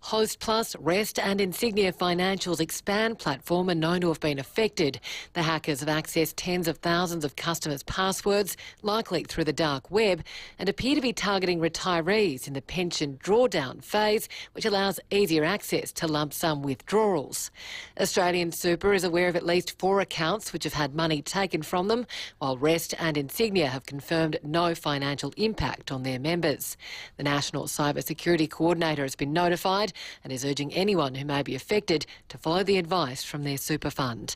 Host Plus, Rest and Insignia Financial's Expand platform are known to have been affected. The hackers have accessed tens of thousands of customers' passwords, likely through the dark web, and appear to be targeting retirees in the pension drawdown phase, which allows easier access to lump sum withdrawals. Australian Super is aware of at least 4 accounts which have had money taken from them, while Rest and Insignia have confirmed no financial impact on their members. The National Cyber Security Coordinator has been notified and is urging anyone who may be affected to follow the advice from their super fund.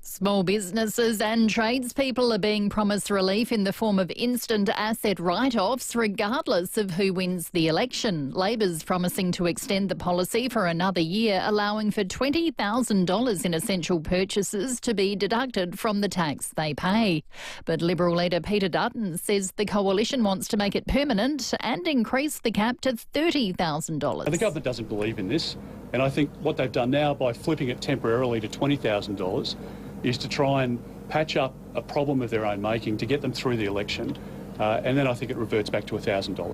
Small businesses and tradespeople are being promised relief in the form of instant asset write-offs regardless of who wins the election. Labor's promising to extend the policy for another year, allowing for $20,000 in essential purchases to be deducted from the tax they pay. But Liberal leader Peter Dutton says the coalition wants to make it permanent and increase the cap to $30,000. The government doesn't believe in this, and I think what they've done now by flipping it temporarily to $20,000 is to try and patch up a problem of their own making to get them through the election, and then I think it reverts back to $1,000.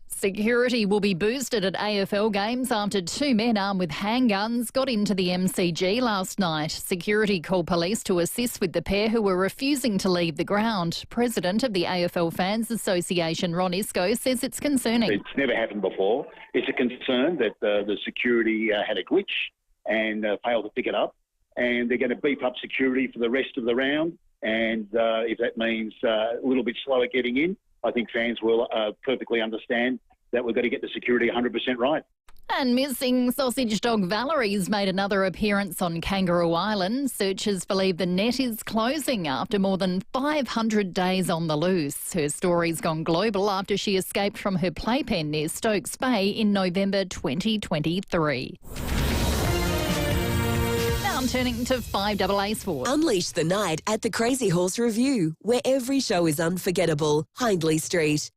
Security will be boosted at AFL games after 2 men armed with handguns got into the MCG last night. Security called police to assist with the pair who were refusing to leave the ground. President of the AFL Fans Association, Ron Isco, says it's concerning. It's never happened before. It's a concern that the security had a glitch and failed to pick it up. And they're going to beef up security for the rest of the round. And if that means a little bit slower getting in, I think fans will perfectly understand that we've got to get the security 100% right. And missing sausage dog Valerie's made another appearance on Kangaroo Island. Searchers believe the net is closing after more than 500 days on the loose. Her story's gone global after she escaped from her playpen near Stokes Bay in November 2023. Turning to 5AA Sport. Unleash the night at the Crazy Horse Review, where every show is unforgettable. Hindley Street.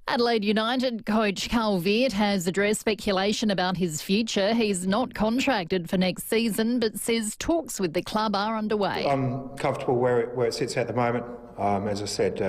Adelaide United coach Carl Veart has addressed speculation about his future. He's not contracted for next season, but says talks with the club are underway. I'm comfortable where it sits at the moment. As I said,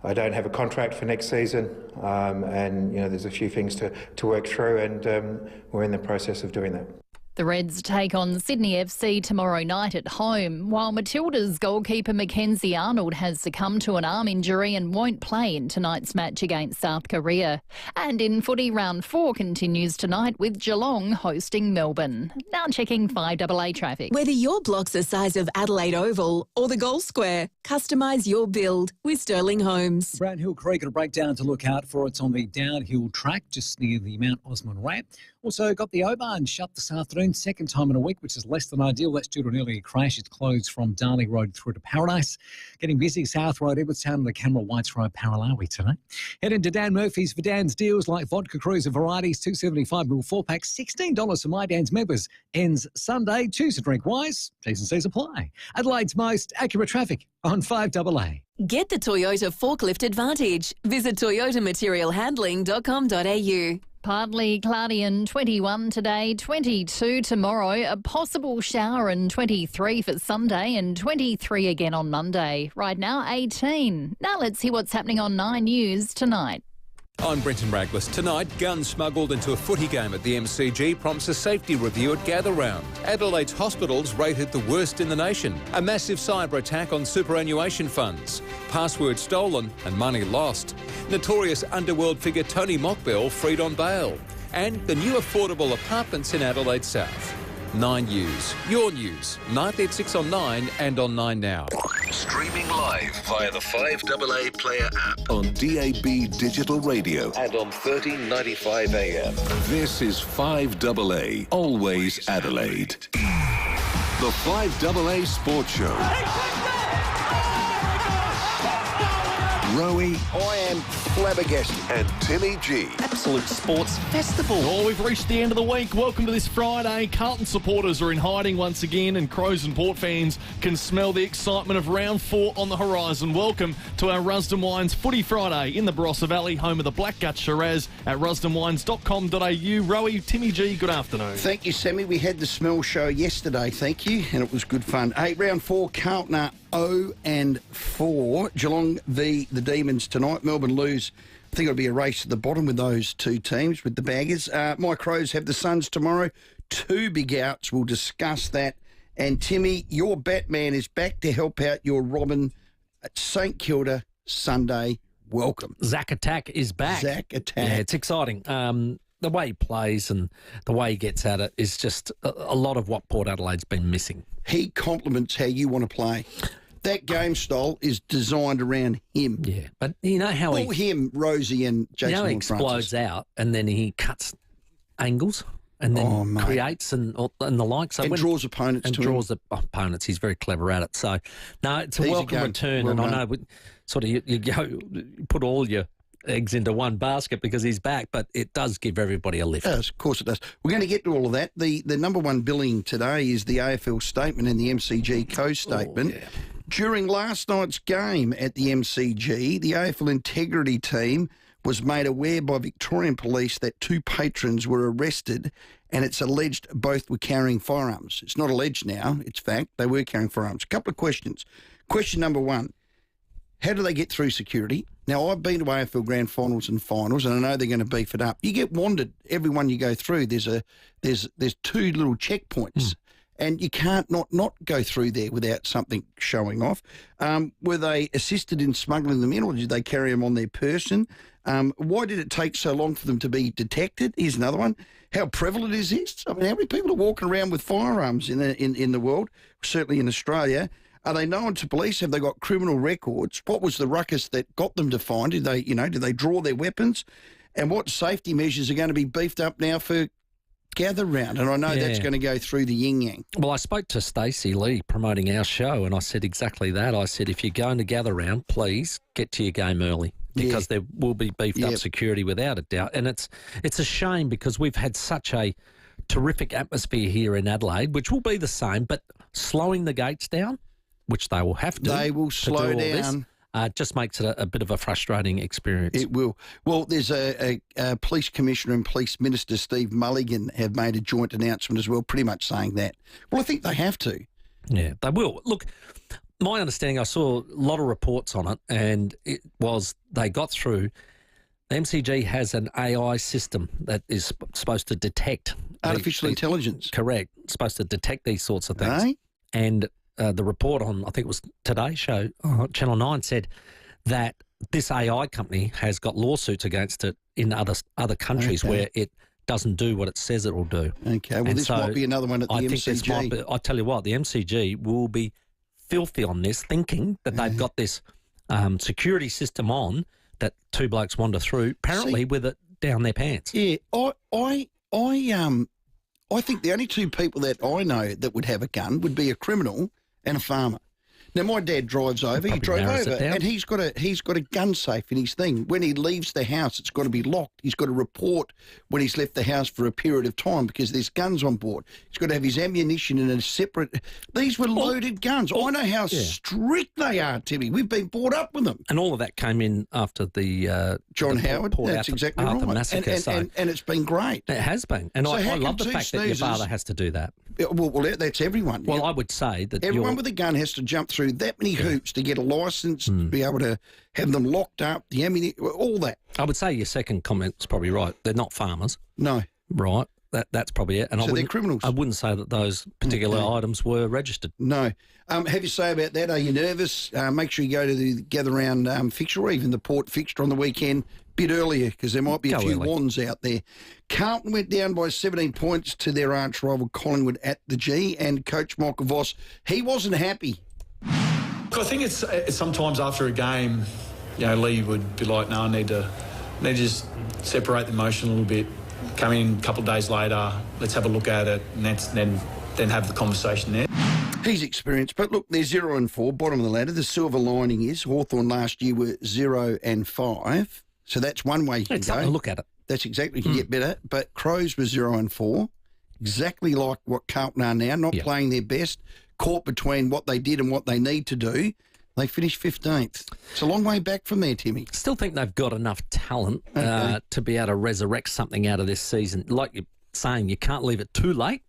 I don't have a contract for next season, and there's a few things to work through, and we're in the process of doing that. The Reds take on Sydney FC tomorrow night at home, while Matilda's goalkeeper Mackenzie Arnold has succumbed to an arm injury and won't play in tonight's match against South Korea. And in footy, round 4 continues tonight with Geelong hosting Melbourne. Now checking 5AA traffic. Whether your block's the size of Adelaide Oval or the Gold Square, customise your build with Sterling Homes. Brown Hill Creek got a breakdown to look out for. It's on the downhill track just near the Mount Osmond ramp. Also got the O-Bahn shut this afternoon, second time in a week, which is less than ideal. That's due to an earlier crash. It's closed from Darley Road through to Paradise. Getting busy South Road, Edwardstown and the Camera Whites Road, Paralawi today. Head into Dan Murphy's for Dan's deals like vodka cruiser varieties, $2.75 4-pack, $16 for My Dan's members. Ends Sunday. Choose to drink wise. T's and C's apply. Adelaide's most accurate traffic on 5AA. Get the Toyota Forklift Advantage. Visit toyotamaterialhandling.com.au. Partly cloudy and 21 today, 22 tomorrow, a possible shower and 23 for Sunday and 23 again on Monday. Right now, 18. Now let's see what's happening on 9 News tonight. I'm Brenton Raglis. Tonight, guns smuggled into a footy game at the MCG prompts a safety review at Gather Round. Adelaide's hospitals rated the worst in the nation. A massive cyber attack on superannuation funds. Passwords stolen and money lost. Notorious underworld figure Tony Mockbell freed on bail. And the new affordable apartments in Adelaide South. 9 News. Your news. Nightly at 6 on 9 and on 9 Now. Streaming live via the 5AA Player app on DAB Digital Radio and on 1395 AM. This is 5AA, always Adelaide. The 5AA Sports Show. Rowey. I am flabbergasted. And Timmy G. Absolute sports festival. Well, we've reached the end of the week. Welcome to this Friday. Carlton supporters are in hiding once again, and Crows and Port fans can smell the excitement of round 4 on the horizon. Welcome to our Rusden Wines Footy Friday in the Barossa Valley, home of the Blackgut Shiraz at rusdenwines.com.au. Rowey, Timmy G, good afternoon. Thank you, Sammy. We had the smell show yesterday, thank you, and it was good fun. Round 4, Carlton are 0-4. Geelong v the Demons tonight. Melbourne lose I think it'll be a race to the bottom with those two teams, with the baggers. My Crows have the Suns tomorrow. 2 big outs. We'll discuss that. And Timmy, your Batman is back to help out your Robin at St Kilda Sunday. Welcome. Zach Attack is back. Zach Attack. Yeah, it's exciting. The way he plays and the way he gets at it is just a lot of what Port Adelaide's been missing. He complements how you want to play. That game style is designed around him. Yeah, but you know how him, Rowey and Jason. You know, he explodes out and then he cuts angles and then creates and the like. So and draws opponents to draws the opponents. He's very clever at it. So, no, it's a welcome return. Well and done. I know sort of you go put all your eggs into one basket because he's back, but it does give everybody a lift. Yes, of course it does. We're going to get to all of that. The number one billing today is the AFL statement and the MCG co-statement. Oh, yeah. During last night's game at the MCG, the AFL integrity team was made aware by Victorian police that 2 patrons were arrested and it's alleged both were carrying firearms. It's not alleged now, it's fact. They were carrying firearms. A couple of questions. Question number 1, how do they get through security? Now, I've been to AFL Grand Finals and Finals, and I know they're going to beef it up. You get wanted every one you go through. There's 2 little checkpoints, and you can't not go through there without something showing off. Were they assisted in smuggling them in, or did they carry them on their person? Why did it take so long for them to be detected? Here's another one. How prevalent is this? I mean, how many people are walking around with firearms in the world, certainly in Australia? Are they known to police? Have they got criminal records? What was the ruckus that got them to find? Did they draw their weapons? And what safety measures are going to be beefed up now for gather round? And I know that's going to go through the yin-yang. Well, I spoke to Stacey Lee promoting our show, and I said exactly that. I said, if you're going to gather round, please get to your game early because there will be beefed up security without a doubt. And it's a shame because we've had such a terrific atmosphere here in Adelaide, which will be the same, but slowing the gates down, which they will have to. They will slow down. Just makes it a bit of a frustrating experience. It will. Well, there's a Police Commissioner and Police Minister, Steve Mulligan, have made a joint announcement as well, pretty much saying that. Well, I think they have to. Yeah, they will. Look, my understanding, I saw a lot of reports on it, and it was they got through. The MCG has an AI system that is supposed to detect. Artificial intelligence. Correct. It's supposed to detect these sorts of things. And the report on, I think it was Today's show, Channel 9, said that this AI company has got lawsuits against it in other countries where it doesn't do what it says it will do. Okay, well, this might be another one at the MCG. Think this might be, I tell you what, the MCG will be filthy on this, thinking that they've got this security system on that 2 blokes wander through, apparently with it down their pants. Yeah, I think the only 2 people that I know that would have a gun would be a criminal and a farmer. Now, my dad drives over. He drove over, and he's got a gun safe in his thing. When he leaves the house, it's got to be locked. He's got to report when he's left the house for a period of time because there's guns on board. He's got to have his ammunition in a separate. These were loaded guns. I know how strict they are, Timmy. We've been brought up with them. And all of that came in after the John Howard. That's exactly right. Massacre. And it's been great. It has been, and I love the fact that your father has to do that. Well, that's everyone. Well, I would say that everyone with a gun has to jump through that many hoops to get a licence, to be able to have them locked up, the ammunition, all that. I would say your second comment's probably right. They're not farmers. No. Right. That's probably it. And so they're criminals. I wouldn't say that those particular items were registered. No. Have you say about that? Are you nervous? Make sure you go to the gather round fixture or even the Port fixture on the weekend bit earlier because there might be a few wands out there. Carlton went down by 17 points to their arch rival Collingwood at the G, and Coach Michael Voss, he wasn't happy. I think it's sometimes after a game, Lee would be like, no, I need to just separate the emotion a little bit, come in a couple of days later, let's have a look at it, and then have the conversation there. He's experienced, but look, they're 0-4, bottom of the ladder. The silver lining is Hawthorn last year were 0-5. So that's one way you can go. Look at it. That's exactly, you can get better. But Crows were 0-4, exactly like what Carlton are now, not playing their best, caught between what they did and what they need to do. They finished 15th. It's a long way back from there, Timmy. Still think they've got enough talent to be able to resurrect something out of this season. Like you're saying, you can't leave it too late.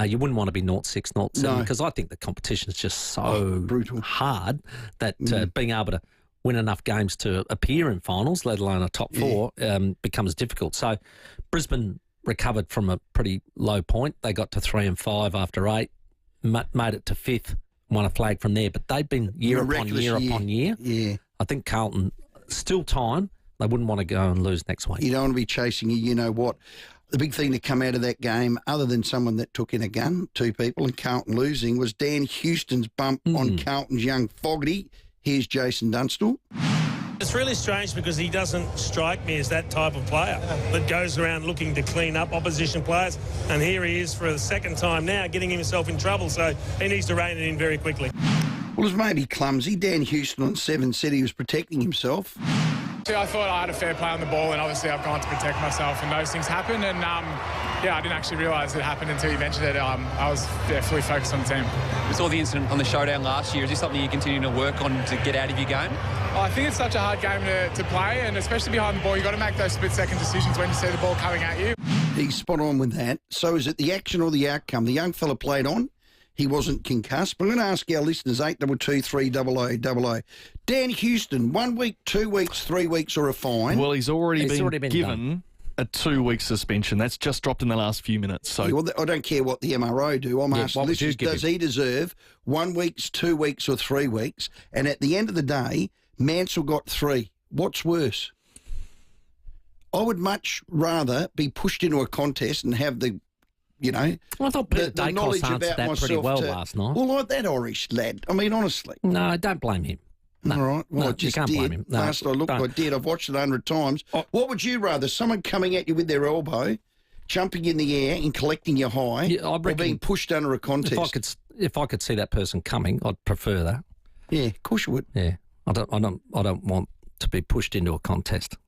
You wouldn't want to be 0-6, 0-7 because I think the competition is just so brutal, hard that being able to win enough games to appear in finals, let alone a top four, becomes difficult. So Brisbane recovered from a pretty low point. They got to 3 and 5 after 8, made it to 5th, won a flag from there. But they've been year upon year. Yeah. I think Carlton, still time, they wouldn't want to go and lose next week. You don't want to be chasing you-know-what. The big thing to come out of that game, other than someone that took in a gun, 2 people, and Carlton losing, was Dan Houston's bump on Carlton's young Fogarty. Here's Jason Dunstall. It's really strange because he doesn't strike me as that type of player that goes around looking to clean up opposition players. And here he is for the second time now getting himself in trouble. So he needs to rein it in very quickly. Well, it was maybe clumsy. Dan Houston on 7 said he was protecting himself. I thought I had a fair play on the ball, and obviously I've gone to protect myself, and those things happen. And I didn't actually realise it happened until you mentioned it. I was fully focused on the team. We saw the incident on the showdown last year. Is this something you continue to work on to get out of your game? I think it's such a hard game to play, and especially behind the ball, you've got to make those split-second decisions when you see the ball coming at you. He's spot on with that. So is it the action or the outcome? The young fella played on. He wasn't concussed. But I'm going to ask our listeners, 822 300 00. Dan Houston, 1 week, 2 weeks, 3 weeks or a fine? Well, he's already been given a 2-week suspension. That's just dropped in the last few minutes. So well, I don't care what the MRO do. I'm asking listeners, does he deserve 1 week, 2 weeks or 3 weeks? And at the end of the day, Mansell got 3. What's worse? I would much rather be pushed into a contest and have the well, I thought Peter Dacos answered that pretty well last night. Well, like that Irish lad. I mean, honestly. No, don't blame him. No, all right. Well, I just you can't blame him. No, last I looked, I did. I've watched it 100 times. What would you rather? Someone coming at you with their elbow, jumping in the air and collecting your high, or being pushed under a contest? If I could see that person coming, I'd prefer that. Yeah, of course you would. Yeah, I don't want to be pushed into a contest.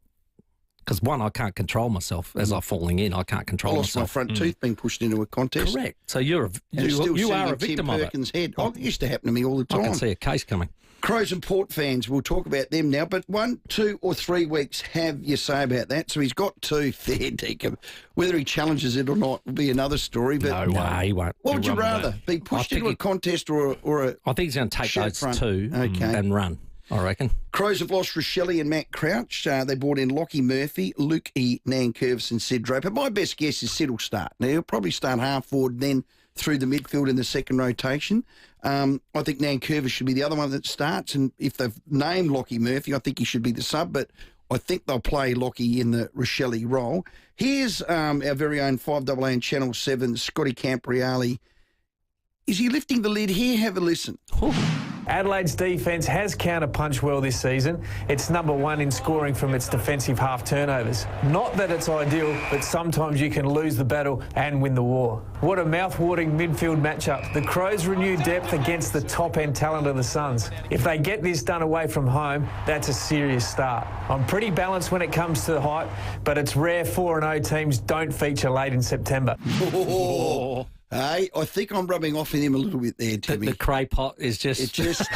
Because, one, I can't control myself. As I'm falling in, I can't control myself. I lost my front tooth being pushed into a contest. Correct. So you are a victim of it. Tim Perkins' head. Oh, it used to happen to me all the time. I can see a case coming. Crows and Port fans, we'll talk about them now. But 1, 2 or 3 weeks, have you say about that? So he's got 2 fair dinkum. Whether he challenges it or not will be another story. But no, he won't. What would you rather? Be pushed into a contest or a I think he's going to take those front. 2 and run, I reckon. Crows have lost Rochelle and Matt Crouch. They brought in Lockie Murphy, Luke E. Nankervis and Sid Draper. My best guess is Sid will start. Now, he'll probably start half forward, then through the midfield in the second rotation. I think Nankervis should be the other one that starts. And if they've named Lockie Murphy, I think he should be the sub. But I think they'll play Lockie in the Rochelle role. Here's our very own 5AA and Channel 7, Scotty Campriali. Is he lifting the lid here? Have a listen. Adelaide's defence has counter-punched well this season. It's number 1 in scoring from its defensive half turnovers. Not that it's ideal, but sometimes you can lose the battle and win the war. What a mouth-watering midfield matchup. The Crows renew depth against the top-end talent of the Suns. If they get this done away from home, that's a serious start. I'm pretty balanced when it comes to height, but it's rare 4-0 teams don't feature late in September. Hey, I think I'm rubbing off in him a little bit there, Timmy. The cray pot is just... It's just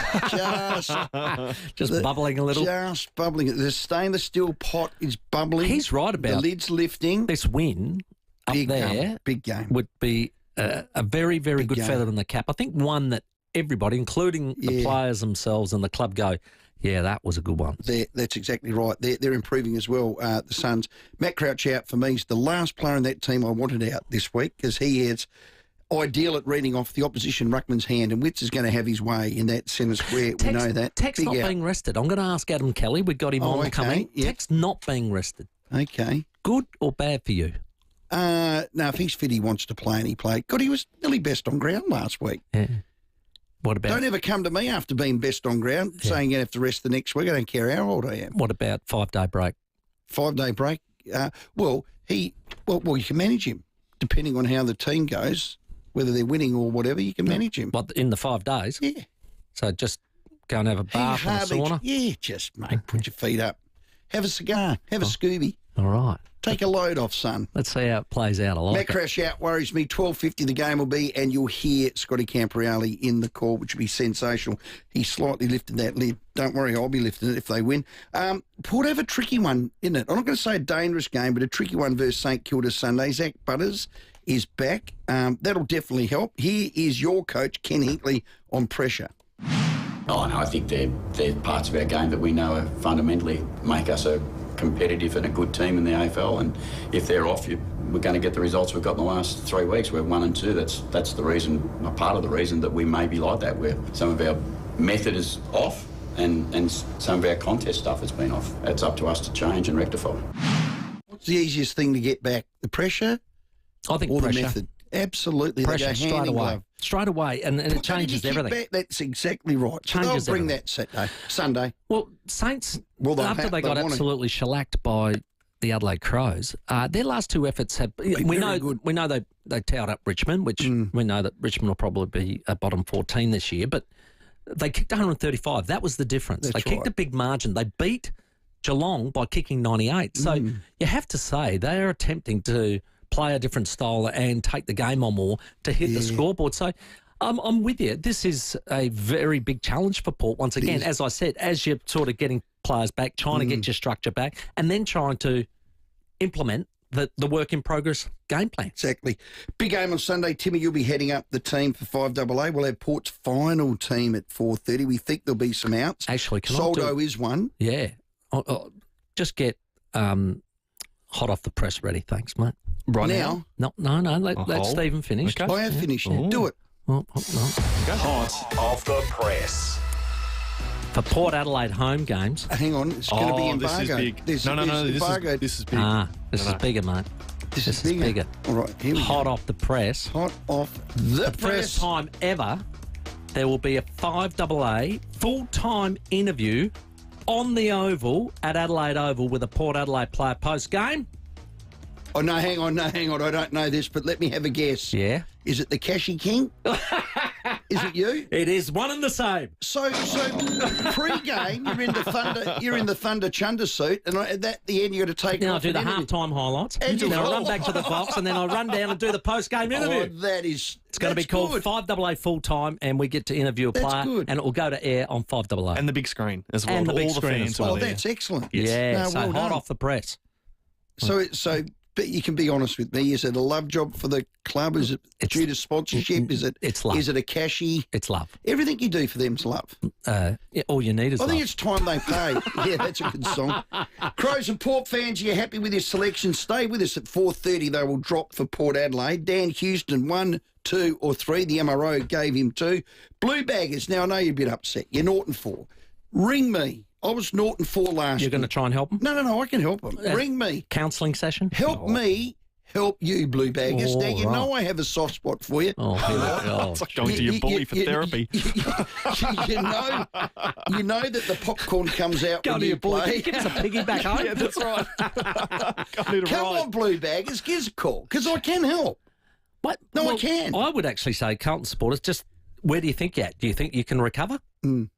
bubbling a little. Just bubbling. The stainless steel pot is bubbling. He's right about the lid's lifting. This win up there big game. Would be a very, very good feather in the cap. I think one that everybody, including the players themselves and the club, go, yeah, that was a good one. That's exactly right. They're improving as well, the Suns. Matt Crouch out for me is the last player in that team I wanted out this week because he is ideal at reading off the opposition ruckman's hand, and Witts is going to have his way in that centre square. We know that. Tech's not being rested. I'm going to ask Adam Kelly. We've got him on coming. Yep. Tech's not being rested. Okay. Good or bad for you? No, if he's fit, he wants to play, and he played. God, he was nearly best on ground last week. Yeah. What about? Don't ever come to me after being best on ground saying you have to rest the next week. I don't care how old I am. What about 5-day break? 5-day break? Well, you can manage him depending on how the team goes. Whether they're winning or whatever, you can manage him. But in the 5 days? Yeah. So just go and have a bath and a sauna? Yeah, just, mate, put your feet up. Have a cigar. Have a Scooby. All right. Take a load off, son. Let's see how it plays out. I like Matt it. Crouch out worries me. 12:50 the game will be, and you'll hear Scotty Campriali in the call, which will be sensational. He slightly lifted that lid. Don't worry, I'll be lifting it if they win. Port have a tricky one, isn't it? I'm not going to say a dangerous game, but a tricky one versus St Kilda Sunday. Zach Butters is back. That'll definitely help. Here is your coach, Ken Hinkley, on pressure. Oh, no, I think they're parts of our game that we know are fundamentally make us a competitive and a good team in the AFL. And if they're off, we're going to get the results we've got in the last 3 weeks. We're 1 and 2. That's the reason, part of the reason that we may be like that, where some of our method is off and some of our contest stuff has been off. It's up to us to change and rectify. What's the easiest thing to get back? The pressure? I think or pressure. the method? Absolutely. Pressure, they go hand straight in away. glove. Straight away, and it changes everything. Back, that's exactly right. Changes So they'll bring everything. that Sunday. Well, Saints, Well, after they got absolutely shellacked by the Adelaide Crows, their last 2 efforts have. We know they towed up Richmond, which we know that Richmond will probably be a bottom 14 this year, but they kicked 135. That was the difference. They kicked a big margin. They beat Geelong by kicking 98. So you have to say they are attempting to play a different style and take the game on more to hit the scoreboard. So I'm with you. This is a very big challenge for Port. Once again, as I said, as you're sort of getting players back, trying to get your structure back, and then trying to implement the work in progress game plan. Exactly. Big game on Sunday. Timmy, you'll be heading up the team for 5AA. We'll have Port's final team at 4:30. We think there'll be some outs. Actually, Soldo is one. Yeah. I'll just get hot off the press ready. Thanks, mate. Right now? No. Let Stephen finish. Okay. I have finished. Do it. Hot off the press. For Port Adelaide home games. Hang on, it's going to be embargo. This is big. This is big. This is bigger, mate. This is bigger. All right, here we go. Hot off the press. Hot off the For the first time ever, there will be a 5AA full-time interview on the Oval at Adelaide Oval with a Port Adelaide player post-game. Oh, no, hang on. I don't know this, but let me have a guess. Yeah? Is it the Cashy King? Is it you? It is one and the same. So pre-game, you're in the Thunder Chunder suit, and at the end you got to take. Then I do the halftime highlights. And then I run back to the box, and then I run down and do the post-game interview. Oh, it's going to be called 5AA full time, and we get to interview a player, and it will go to air on 5AA and the big screen as well. And the big all screen fans as well. Oh, that's excellent. Yeah, No, so well hot done. off the press. So. But you can be honest with me. Is it a love job for the club? Is it due to sponsorship? It's love. Is it a cashy? It's love. Everything you do for them's love. All you need is love. I think it's time they pay. Yeah, that's a good song. Crows and Port fans, you're happy with your selection? Stay with us at 4:30. They will drop for Port Adelaide. Dan Houston, 1, 2 or 3. The MRO gave him 2. Blue Baggers. Now, I know you're a bit upset. You're Norton 4. Ring me. I was Norton 4 last year. You're going to try and help them? No, I can help them. Ring me. Counselling session? Help me help you, Blue Baggers. Now, you know I have a soft spot for you. It's like going to your bully for therapy. You know that the popcorn comes out when you play. Give us a piggyback home. Yeah, that's right. Come on, Blue Baggers, give us a call, because I can help. What? No, I can. I would actually say, Carlton supporters, just where do you think you're at? Do you think you can recover?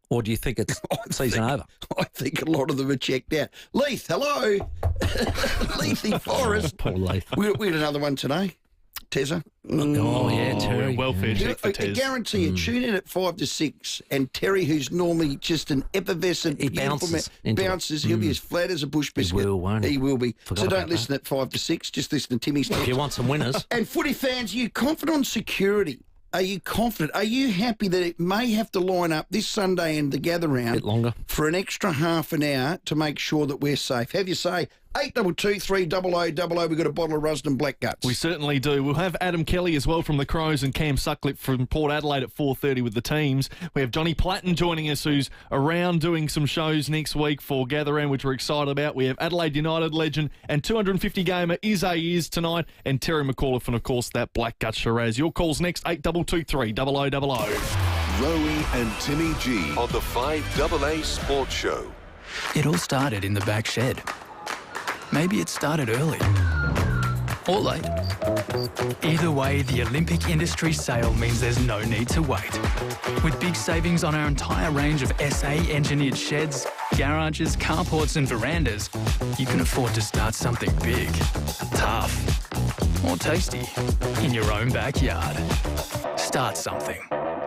Or do you think it's season over? I think a lot of them are checked out. Leith, hello. Leithy Forest. Poor Leith. We had another one today. Tezza. Oh, yeah, Terry. Welfare check for I Tez. guarantee you, tune in at 5 to 6, and Terry, who's normally just an effervescent, bounces. He'll be as flat as a bush biscuit. He will, won't he? He will be. Forgot so don't about listen at 5 to 6. Just listen to Timmy's If you want some winners. And footy fans, are you confident on security? Are you confident? Are you happy that it may have to line up this Sunday and the gather round bit longer for an extra half an hour to make sure that we're safe? Have you say 822 300 00. We've got a bottle of Rusden Black Guts. We certainly do. We'll have Adam Kelly as well from the Crows and Cam Sutcliffe from Port Adelaide at 4:30 with the teams. We have Johnny Platten joining us, who's around doing some shows next week for Gather Round, which we're excited about. We have Adelaide United legend and 250 gamer Is tonight, and Terry McAuliffe, and of course that Black Gut Shiraz. Your calls next, 8223 0000. Rowey and Timmy G on the 5AA Sports Show. It all started in the back shed. Maybe it started early or late. Either way, the Olympic Industries sale means there's no need to wait. With big savings on our entire range of SA-engineered sheds, garages, carports and verandas, you can afford to start something big, tough or tasty in your own backyard. Start something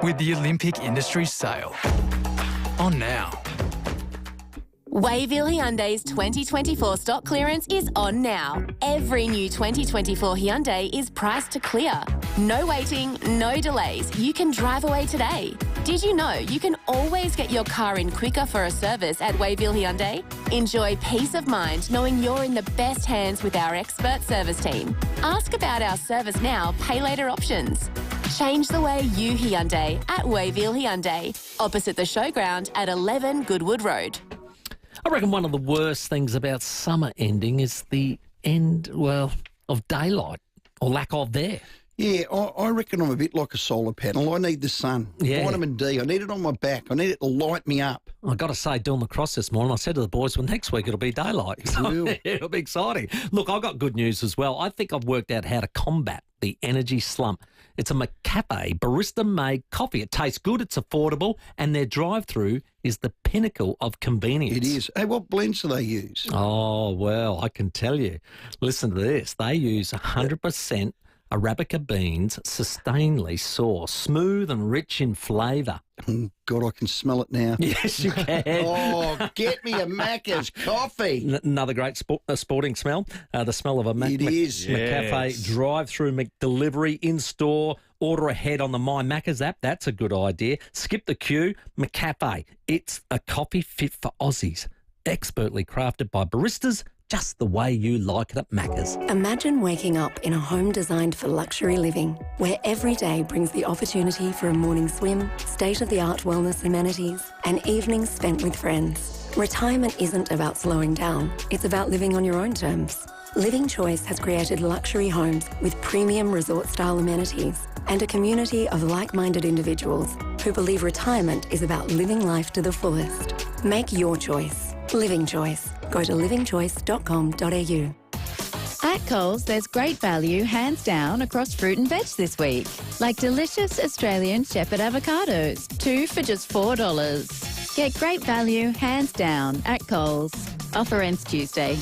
with the Olympic Industries sale. On now. Wayville Hyundai's 2024 stock clearance is on now. Every new 2024 Hyundai is priced to clear. No waiting, no delays. You can drive away today. Did you know you can always get your car in quicker for a service at Wayville Hyundai? Enjoy peace of mind knowing you're in the best hands with our expert service team. Ask about our service now, pay later options. Change the way you Hyundai at Wayville Hyundai, opposite the showground at 11 Goodwood Road. I reckon one of the worst things about summer ending is the end, of daylight or lack of there. Yeah, I reckon I'm a bit like a solar panel. I need the sun, vitamin D. I need it on my back. I need it to light me up. I've got to say, doing lacrosse this morning, I said to the boys, well, next week it'll be daylight. So it'll be exciting. Look, I've got good news as well. I think I've worked out how to combat the energy slump. It's a McCafe barista-made coffee. It tastes good, it's affordable, and their drive-through is the pinnacle of convenience. It is. Hey, what blends do they use? Oh, well, I can tell you. Listen to this. They use 100% Arabica beans, sustainably sourced, smooth and rich in flavour. God, I can smell it now. Yes, you can. Oh, get me a Macca's coffee. Another great sporting smell. The smell of a is. McCafe drive-through McDelivery in-store. Order ahead on the My Macca's app. That's a good idea. Skip the queue. McCafe. It's a coffee fit for Aussies. Expertly crafted by baristas, just the way you like it at Macca's. Imagine waking up in a home designed for luxury living, where every day brings the opportunity for a morning swim, state-of-the-art wellness amenities, and evenings spent with friends. Retirement isn't about slowing down, it's about living on your own terms. Living Choice has created luxury homes with premium resort-style amenities and a community of like-minded individuals who believe retirement is about living life to the fullest. Make your choice. Living Choice. Go to livingchoice.com.au. At Coles, there's great value, hands down, across fruit and veg this week. Like delicious Australian shepherd avocados, 2 for just $4. Get great value, hands down, at Coles. Offer ends Tuesday.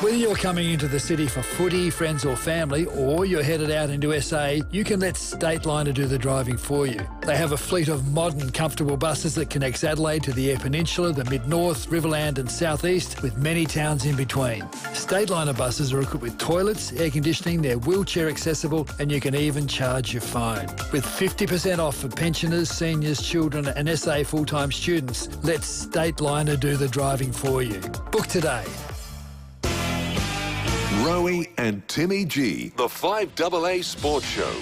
Whether you're coming into the city for footy, friends or family, or you're headed out into SA, you can let Stateliner do the driving for you. They have a fleet of modern, comfortable buses that connects Adelaide to the Eyre Peninsula, the Mid-North, Riverland and South East, with many towns in between. Stateliner buses are equipped with toilets, air conditioning, they're wheelchair accessible, and you can even charge your phone. With 50% off for pensioners, seniors, children and SA full-time students, let Stateliner do the driving for you. Book today. Rowey and Timmy G, the 5AA Sports Show.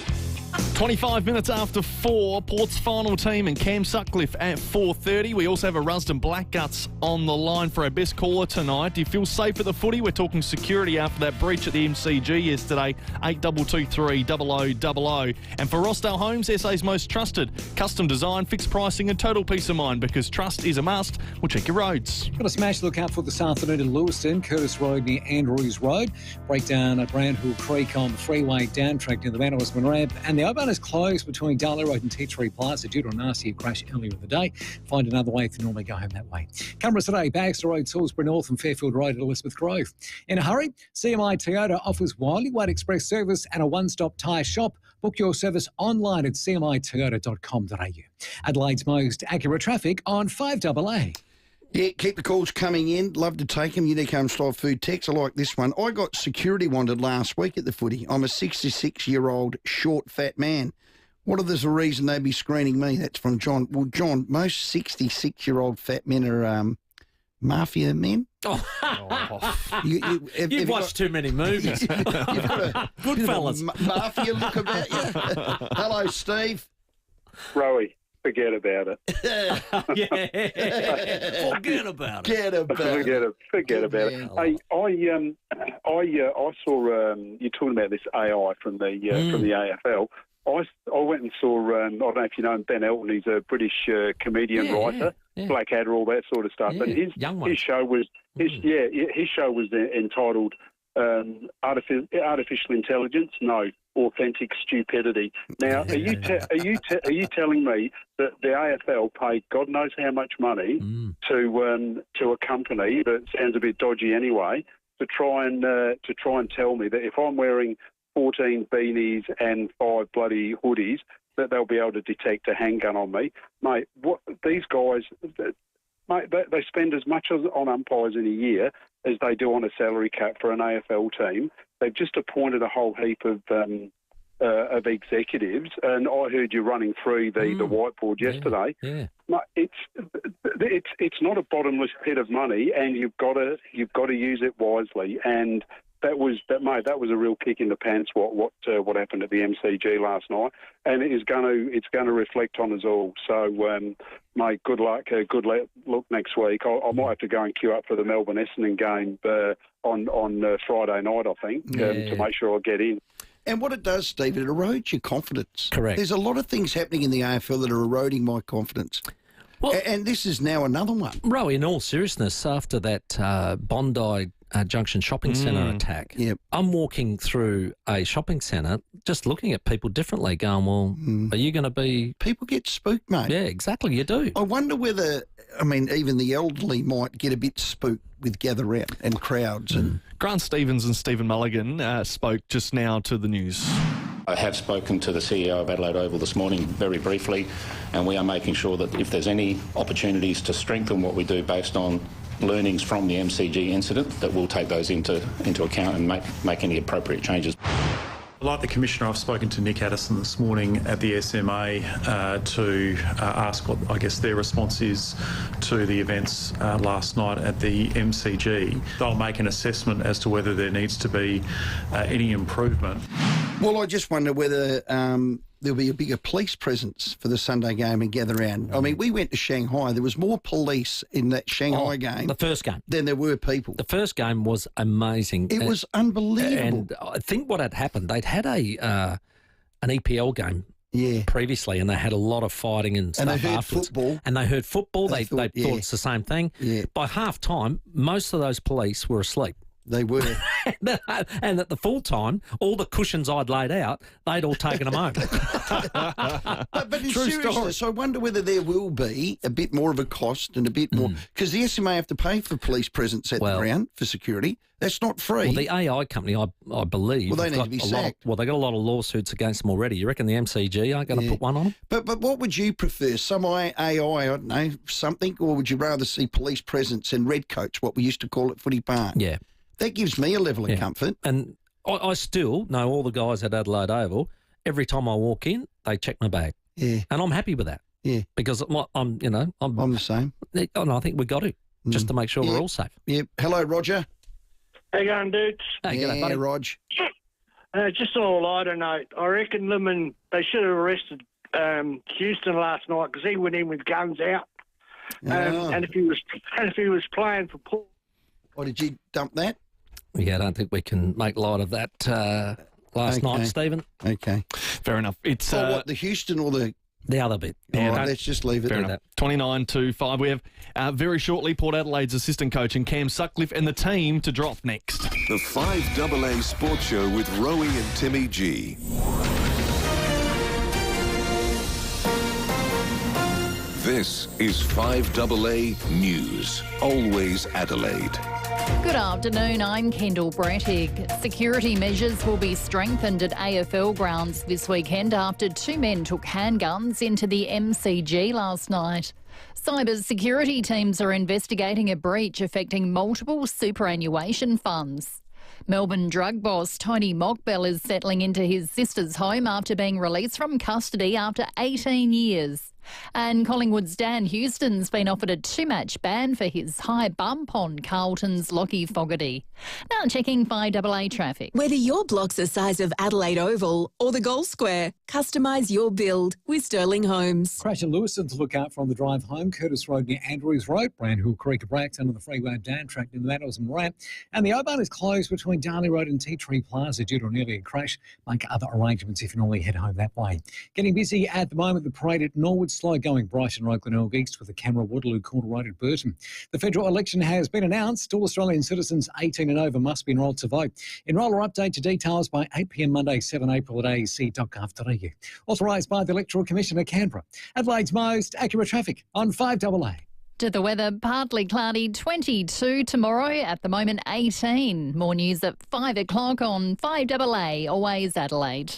25 minutes after 4, Port's final team and Cam Sutcliffe at 4:30. We also have a Rusden Blackguts on the line for our best caller tonight. Do you feel safe at the footy? We're talking security after that breach at the MCG yesterday. 8223 0000. And for Rossdale Homes, SA's most trusted. Custom design, fixed pricing and total peace of mind, because trust is a must. We'll check your roads. Got a smash to look out for this afternoon in Lewiston, Curtis Road near Andrews Road. Breakdown at Brown Hill Creek on the freeway, down track near the Mount Osman ramp. And the Oban is closed between Darley Road and T3 Plaza due to a nasty crash earlier in the day. Find another way if you normally go home that way. Cameras today, Baxter Road, Salisbury North and Fairfield Road at Elizabeth Grove. In a hurry, CMI Toyota offers Wiley White Express service and a one-stop tyre shop. Book your service online at cmitoyota.com.au. Adelaide's most accurate traffic on 5AA. Yeah, keep the calls coming in. Love to take them. Unique home-style food text. I like this one. I got security wanted last week at the footy. I'm a 66-year-old short, fat man. What if there's a reason they'd be screening me? That's from John. Well, John, most 66-year-old fat men are mafia men. Oh. You've watched too many movies. You've got a Goodfellas. Mafia look about you. Hello, Steve. Rowey. Forget about it. Forget about it. Forget about it. Hey, I saw you talking about this AI from the AFL. I went and saw. I don't know if you know him, Ben Elton. He's a British comedian, writer, Blackadder, all that sort of stuff. Yeah, and his show was his show was entitled Artificial Intelligence. No. Authentic stupidity. Now, are you telling me that the AFL paid God knows how much money to a company that sounds a bit dodgy anyway to try and tell me that if I'm wearing 14 beanies and 5 bloody hoodies that they'll be able to detect a handgun on me, mate? What these guys, mate, they spend as much on umpires in a year as they do on a salary cap for an AFL team. They've just appointed a whole heap of of executives, and I heard you running through the whiteboard yesterday. Yeah. It's not a bottomless pit of money, and you've got to use it wisely. And that was a real kick in the pants. What happened at the MCG last night, and it's going to reflect on us all. So, mate, good luck. Good luck next week. I might have to go and queue up for the Melbourne Essendon game on Friday night, I think, to make sure I get in. And what it does, Steve, it erodes your confidence. Correct. There's a lot of things happening in the AFL that are eroding my confidence. Well, and this is now another one. Rowey, in all seriousness, after that Bondi Junction Shopping Centre attack, I'm walking through a shopping centre just looking at people differently, going, well, are you going to be... People get spooked, mate. Yeah, exactly, you do. I wonder whether, even the elderly might get a bit spooked with gather round and crowds. And Grant Stevens and Stephen Mulligan spoke just now to the news. I have spoken to the CEO of Adelaide Oval this morning very briefly, and we are making sure that if there's any opportunities to strengthen what we do based on learnings from the MCG incident, that we'll take those into account and make any appropriate changes. Like the Commissioner, I've spoken to Nick Addison this morning at the SMA to ask what, I guess, their response is to the events last night at the MCG. They'll make an assessment as to whether there needs to be any improvement. Well, I just wonder whether there'll be a bigger police presence for the Sunday game and gather round. We went to Shanghai. There was more police in that Shanghai game. The first game. Than there were people. The first game was amazing. It was unbelievable. And I think what had happened, they'd had an EPL game previously, and they had a lot of fighting and stuff afterwards. And they heard football. They thought it's the same thing. Yeah. By half-time, most of those police were asleep. They were. And at the full time, all the cushions I'd laid out, they'd all taken them home. but in seriousness, I wonder whether there will be a bit more of a cost and a bit more... Because the SMA have to pay for police presence at the ground for security. That's not free. Well, the AI company, I believe... Well, they need to be sacked. They got a lot of lawsuits against them already. You reckon the MCG aren't going to put one on them? But what would you prefer? Some AI, I don't know, something? Or would you rather see police presence and red coats, what we used to call at Footy Park? Yeah. That gives me a level of comfort. And I still know all the guys at Adelaide Oval. Every time I walk in, they check my bag. Yeah. And I'm happy with that. Yeah. Because I'm the same. And I think we've got to, just to make sure we're all safe. Yeah. Hello, Roger. How you going, dudes? Hey, g'day, buddy. Rog. Just on a lighter note, I reckon they should have arrested Houston last night because he went in with guns out. And if he was playing for Paul. Why did you dump that? Yeah, I don't think we can make light of that last night, Stephen. Okay. Fair enough. It's what, the Houston or the other bit? Yeah, right, let's just leave it fair enough. 29-5. We have very shortly Port Adelaide's assistant coach and Cam Sutcliffe and the team to drop next. The 5AA Sports Show with Rowey and Timmy G. This is 5AA News. Always Adelaide. Good afternoon, I'm Kendall Brettig. Security measures will be strengthened at AFL grounds this weekend after two men took handguns into the MCG last night. Cyber security teams are investigating a breach affecting multiple superannuation funds. Melbourne drug boss Tony Mockbell is settling into his sister's home after being released from custody after 18 years. And Collingwood's Dan Houston's been offered a 2-match ban for his high bump on Carlton's Lockie Fogarty. Now checking 5AA traffic. Whether your block's the size of Adelaide Oval or the Gold Square, customise your build with Sterling Homes. Crash at Lewiston to look out from the drive home. Curtis Road near Andrews Road. Brandhill Creek to Braxton on the freeway Dan track in the Meadows and Ramp. And the O-Bahn is closed between Darley Road and Tea Tree Plaza due to an earlier crash. Make other arrangements if you normally head home that way. Getting busy at the moment. The parade at Norwood, slow going Brighton Road, Glenelg East with the camera Waterloo Corner Road at Burton. The federal election has been announced. All Australian citizens 18 and over must be enrolled to vote. Enroller update to details by 8 p.m. Monday, 7 April at aec.gov.au. Authorised by the Electoral Commission of Canberra. Adelaide's most accurate traffic on 5AA. To the weather, partly cloudy, 22 tomorrow, at the moment 18. More news at 5 o'clock on 5AA, always Adelaide.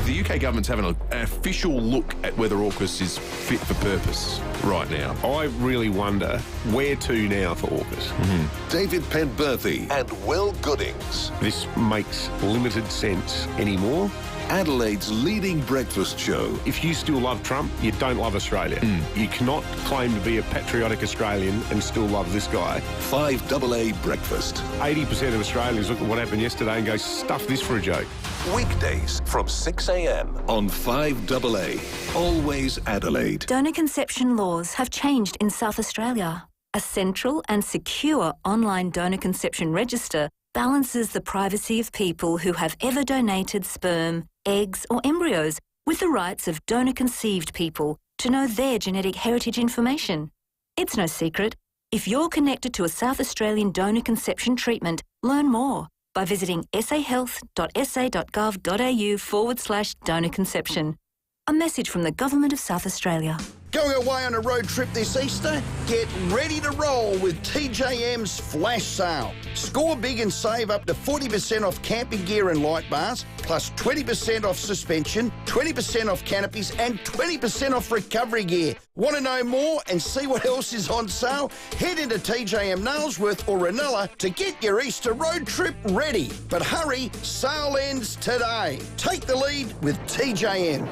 The UK government's having an official look at whether AUKUS is fit for purpose right now. I really wonder where to now for AUKUS. David Penberthy and Will Goodings. This makes limited sense anymore. Adelaide's leading breakfast show. If you still love Trump, you don't love Australia. You cannot claim to be a patriotic Australian and still love this guy. 5AA Breakfast. 80% of Australians look at what happened yesterday and go, stuff this for a joke. Weekdays from 6 a.m. on 5AA. Always Adelaide. Donor conception laws have changed in South Australia. A central and secure online donor conception register balances the privacy of people who have ever donated sperm, eggs or embryos with the rights of donor-conceived people to know their genetic heritage information. It's no secret. If you're connected to a South Australian donor conception treatment, learn more by visiting sahealth.sa.gov.au/donor conception. A message from the Government of South Australia. Going away on a road trip this Easter? Get ready to roll with TJM's flash sale. Score big and save up to 40% off camping gear and light bars, plus 20% off suspension, 20% off canopies and 20% off recovery gear. Want to know more and see what else is on sale? Head into TJM Nailsworth or Ranella to get your Easter road trip ready. But hurry, sale ends today. Take the lead with TJM.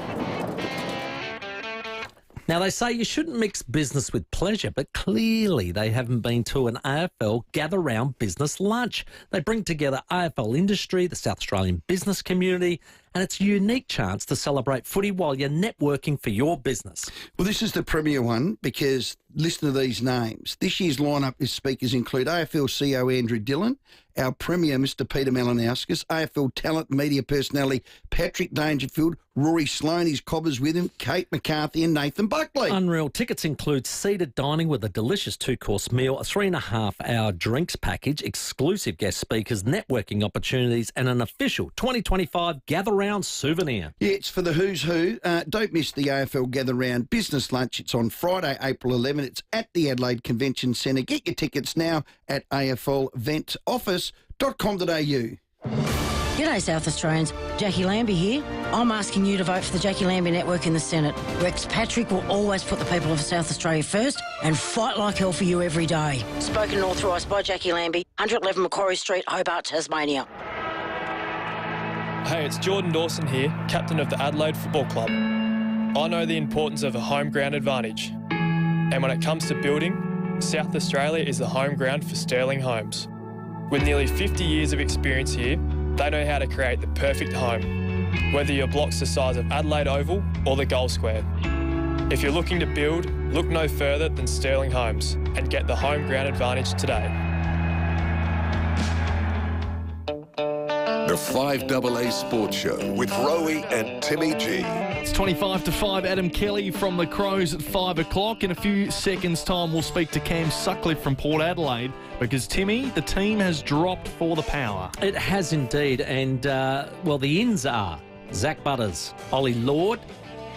Now, they say you shouldn't mix business with pleasure, but clearly they haven't been to an AFL gather-round business lunch. They bring together AFL industry, the South Australian business community, and it's a unique chance to celebrate footy while you're networking for your business. Well, this is the premier one because listen to these names. This year's lineup of speakers include AFL CEO Andrew Dillon, our Premier Mr Peter Malinauskas, AFL talent media personality Patrick Dangerfield, Rory Sloane, his cobbers with him, Kate McCarthy and Nathan Buckley. Unreal. Tickets include seated dining with a delicious 2-course meal, a 3.5-hour drinks package, exclusive guest speakers, networking opportunities and an official 2025 gather-round souvenir. Yeah, it's for the who's who. Don't miss the AFL gather-round business lunch. It's on Friday, April 11. It's at the Adelaide Convention Centre. Get your tickets now at afleventoffice.com.au. G'day South Australians, Jackie Lambie here. I'm asking you to vote for the Jackie Lambie Network in the Senate. Rex Patrick will always put the people of South Australia first and fight like hell for you every day. Spoken and authorised by Jackie Lambie, 111 Macquarie Street, Hobart, Tasmania. Hey, it's Jordan Dawson here, captain of the Adelaide Football Club. I know the importance of a home ground advantage. And when it comes to building, South Australia is the home ground for Sterling Homes. With nearly 50 years of experience here, they know how to create the perfect home, whether your block's the size of Adelaide Oval or the Goal Square. If you're looking to build, look no further than Sterling Homes and get the home ground advantage today. The 5AA Sports Show with Rowey and Timmy G. It's 25 to 5. Adam Kelly from the Crows at 5 o'clock. In a few seconds' time, we'll speak to Cam Sutcliffe from Port Adelaide because, Timmy, the team has dropped for the Power. It has indeed. And, well, the ins are Zach Butters, Ollie Lord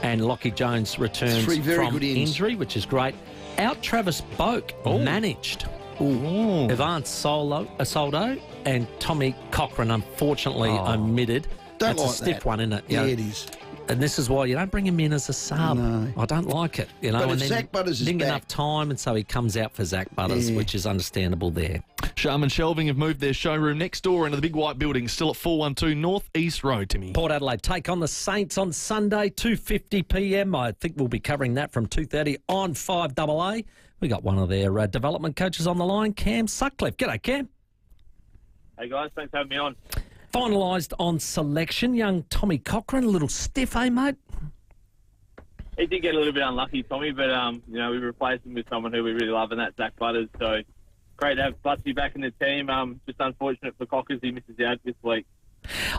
and Lockie Jones returns from injury, which is great. Out Travis Boak managed. Ivan Soldo and Tommy Cochran, unfortunately, omitted. That's like a stiff that. one, isn't it? Yeah, it is. And this is why you don't bring him in as a sub. No. I don't like it. You know, But and if then Zach Butters is didn't get back- enough time, and so he comes out for Zach Butters, which is understandable there. Sharman Shelving have moved their showroom next door into the big white building, still at 412 North East Road, Timmy. Port Adelaide take on the Saints on Sunday, 2:50 p.m. I think we'll be covering that from 2:30 on 5AA. We got one of their development coaches on the line, Cam Sutcliffe. G'day, Cam. Hey guys, thanks for having me on. Finalised on selection, young Tommy Cochran, a little stiff, eh, mate? He did get a little bit unlucky, Tommy, but you know, we replaced him with someone who we really love, and that's Zach Butters. So great to have Butsy back in the team. Just unfortunate for Cockers, he misses out this week.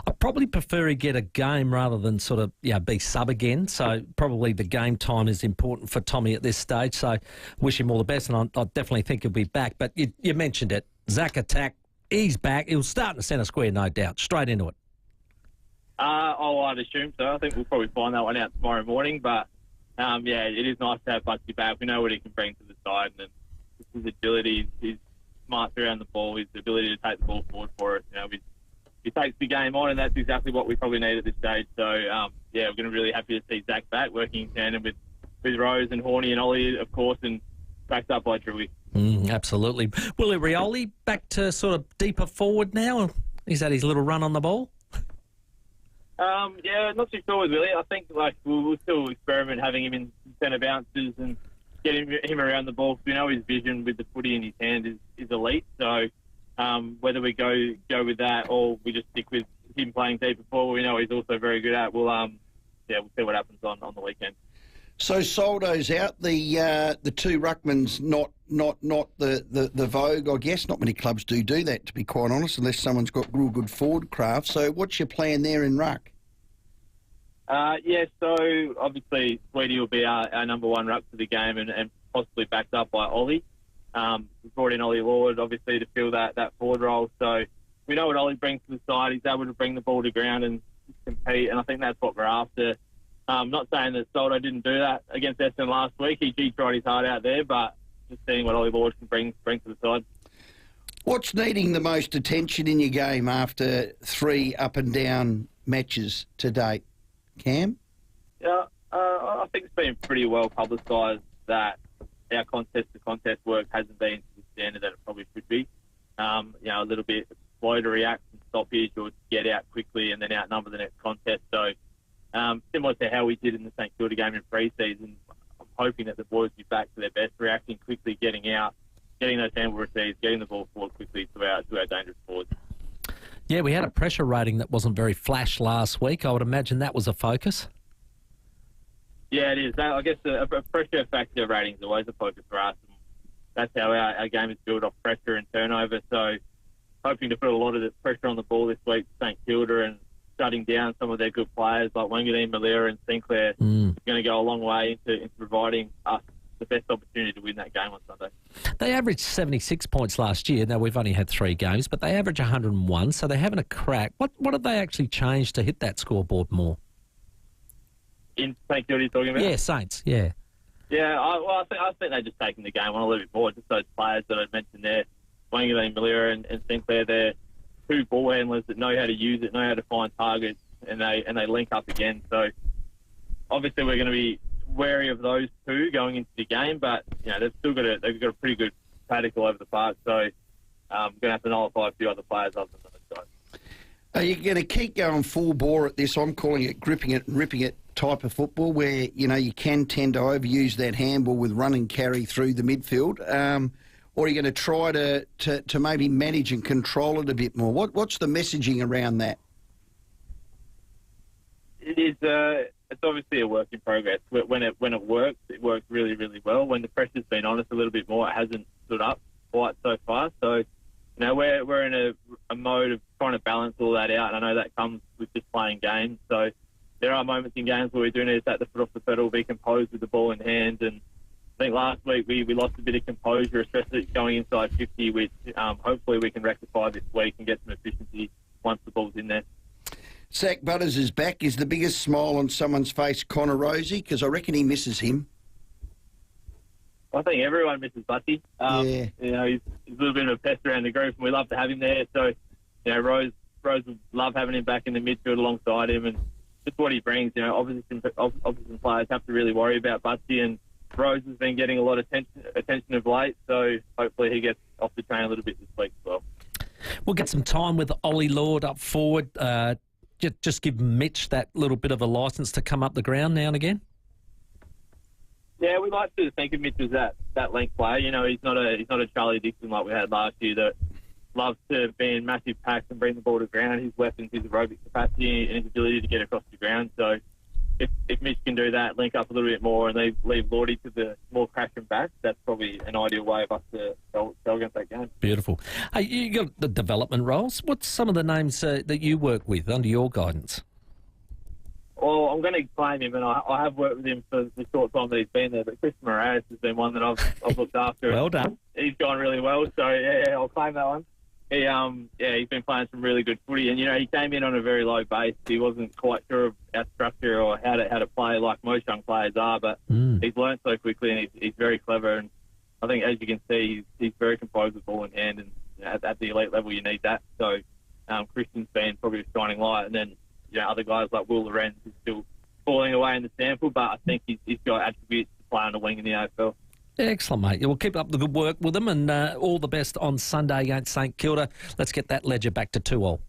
I probably prefer he get a game rather than sort of be sub again. So probably the game time is important for Tommy at this stage. So wish him all the best, and I definitely think he'll be back. But you mentioned it, Zach attack. He's back. He'll start in the centre square, no doubt. Straight into it. I'd assume so. I think we'll probably find that one out tomorrow morning. But, yeah, it is nice to have Butsy back. We know what he can bring to the side. And his agility, his smarts around the ball, his ability to take the ball forward for us. You know, he takes the game on, and that's exactly what we probably need at this stage. So, yeah, we're going to be really happy to see Zach back, working in tandem with Rose and Horney and Ollie, of course, and backed up by Rowey. Absolutely. Willie Rioli back to sort of deeper forward now? He's had his little run on the ball? Yeah, not too sure with Willie. I think we'll still experiment having him in centre bounces and getting him around the ball. We know his vision with the footy in his hand is elite. So whether we go with that or we just stick with him playing deeper forward, we know he's also very good at. We'll see what happens on the weekend. So Soldo's out. The two ruckmans not the vogue, I guess. Not many clubs do that, to be quite honest, unless someone's got real good forward craft. So what's your plan there in ruck? So obviously Sweetie will be our number one ruck for the game and possibly backed up by Ollie. We brought in Ollie Lord, obviously, to fill that forward role. So we know what Ollie brings to the side. He's able to bring the ball to ground and compete, and I think that's what we're after. Not saying that Soldo didn't do that against Essendon last week. He tried his heart out there, but just seeing what Ollie Lord can bring to the side. What's needing the most attention in your game after 3 up and down matches to date, Cam? Yeah, I think it's been pretty well publicised that our contest-to-contest work hasn't been to the standard that it probably should be. A little bit slow to react and stoppage or get out quickly and then outnumber the next contest. So similar to how we did in the St Kilda game in pre-season, I'm hoping that the boys will be back to their best, reacting quickly, getting out, getting those handball receives, getting the ball forward quickly to our dangerous forwards. Yeah, we had a pressure rating that wasn't very flash last week. I would imagine that was a focus. Yeah, it is. I guess a pressure factor rating is always a focus for us. That's how our game is built off pressure and turnover. So hoping to put a lot of the pressure on the ball this week to St Kilda and shutting down some of their good players like Wanganeen, Malira and Sinclair is going to go a long way into providing us the best opportunity to win that game on Sunday. They averaged 76 points last year. Now, we've only had 3 games, but they average 101, so they're having a crack. What have they actually changed to hit that scoreboard more? In St Kilda, you're talking about? Yeah, Saints, yeah. Yeah, I think they're just taking the game on a little bit more. Just those players that I mentioned there, Wanganeen, Malira and Sinclair, they're 2 ball handlers that know how to use it, know how to find targets, and they link up again. So obviously we're going to be wary of those 2 going into the game, but they've got a pretty good paddock all over the park. So I'm going to have to nullify a few other players other than those guys. Are you going to keep going full bore at this? I'm calling it gripping it and ripping it type of football where, you can tend to overuse that handball with run and carry through the midfield. Or are you going to try to maybe manage and control it a bit more? What's the messaging around that? It is. It's obviously a work in progress. When it works, it works really, really well. When the pressure's been on us a little bit more, it hasn't stood up quite so far. So, we're in a mode of trying to balance all that out. And I know that comes with just playing games. So there are moments in games where we do need to take the foot off the pedal, be composed with the ball in hand. And I think last week we lost a bit of composure, especially going inside 50, which hopefully we can rectify this week and get some efficiency once the ball's in there. Zach Butters is back. Is the biggest smile on someone's face Connor Rowey? Because I reckon he misses him. I think everyone misses Butty. He's a little bit of a pest around the group, and we love to have him there. So, Rose would love having him back in the midfield alongside him, and just what he brings. Opposition players have to really worry about Butty, and Rose has been getting a lot of attention of late. So hopefully he gets off the train a little bit this week as well. We'll get some time with Ollie Lord up forward. Just give Mitch that little bit of a licence to come up the ground now and again. Yeah, we like to think of Mitch as that length player. He's not a Charlie Dixon like we had last year that loves to be in massive packs and bring the ball to ground. His weapons, his aerobic capacity and his ability to get across the ground. So if Mitch can do that, link up a little bit more and leave Lordy to the more crashing back, that's probably an ideal way of us to go against that game. Beautiful. Hey, you got the development roles. What's some of the names that you work with under your guidance? Well, I'm going to claim him, and I have worked with him for the short time that he's been there, but Chris Moraes has been one that I've looked after. Well done. He's gone really well, so yeah, I'll claim that one. He's been playing some really good footy, and he came in on a very low base. He wasn't quite sure of our structure or how to play like most young players are, but he's learned so quickly, and he's very clever. And I think, as you can see, he's very composed with ball in hand, and at the elite level, you need that. So Christian's been probably a shining light, and then other guys like Will Lorenz is still falling away in the sample, but I think he's got attributes to play on the wing in the AFL. Excellent, mate. We'll keep up the good work with them, and all the best on Sunday against St Kilda. Let's get that ledger back to 2-2.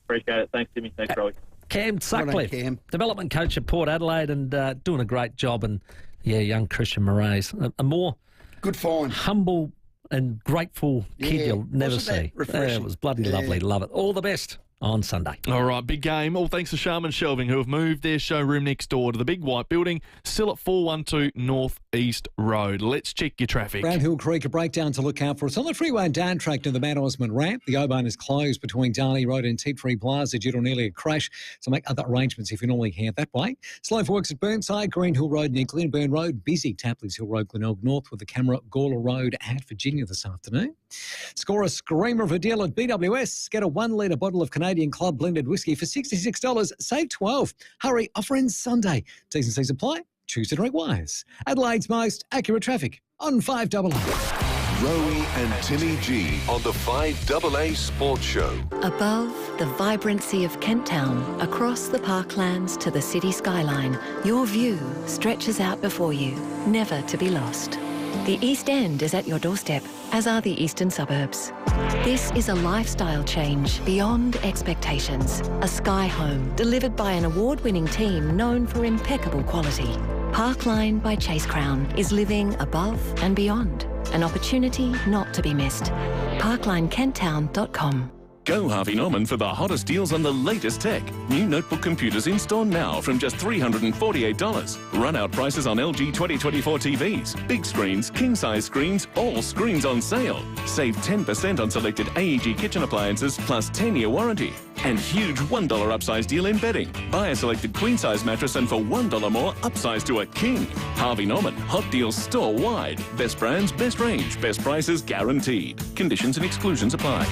Appreciate it. Thanks, Timmy. Thanks, Rowey. Cam Sutcliffe, Cam. development coach at Port Adelaide, and doing a great job. And, yeah, young Christian Moraes. A more good find, humble and grateful kid you'll never see. It was bloody lovely. Love it. All the best on Sunday. All right, big game. All thanks to Sharman Shelving, who have moved their showroom next door to the big white building, still at 412 North East Road. Let's check your traffic. Brown Hill Creek, a breakdown to look out for. It's on the freeway and down track near the Mount Osmond ramp. The O-Bahn is closed between Darley Road and Tea Tree Plaza due to nearly a crash, so make other arrangements if you normally head that way. Slow for works at Burnside, Green Hill Road near Glenburn Road. Busy Tapley's Hill Road, Glenelg North with the camera Gawler Road at Virginia this afternoon. Score a screamer of a deal at BWS. Get a 1 litre bottle of Canadian Club blended whiskey for $66. Save $12. Hurry, offer ends Sunday. T's and C's apply. Choose to drink wise. Adelaide's most accurate traffic on 5AA. Rowey and Timmy G on the 5AA Sports Show. Above the vibrancy of Kent Town, across the parklands to the city skyline, your view stretches out before you, never to be lost. The East End is at your doorstep, as are the eastern suburbs. This is a lifestyle change beyond expectations. A sky home delivered by an award-winning team known for impeccable quality. Parkline by Chase Crown is living above and beyond. An opportunity not to be missed. parklinekenttown.com. Go Harvey Norman for the hottest deals on the latest tech. New notebook computers in store now from just $348. Run-out prices on LG 2024 TVs. Big screens, king-size screens, all screens on sale. Save 10% on selected AEG kitchen appliances plus 10-year warranty. And huge $1 upsize deal in bedding. Buy a selected queen-size mattress and for $1 more, upsize to a king. Harvey Norman, hot deals store-wide. Best brands, best range, best prices guaranteed. Conditions and exclusions apply.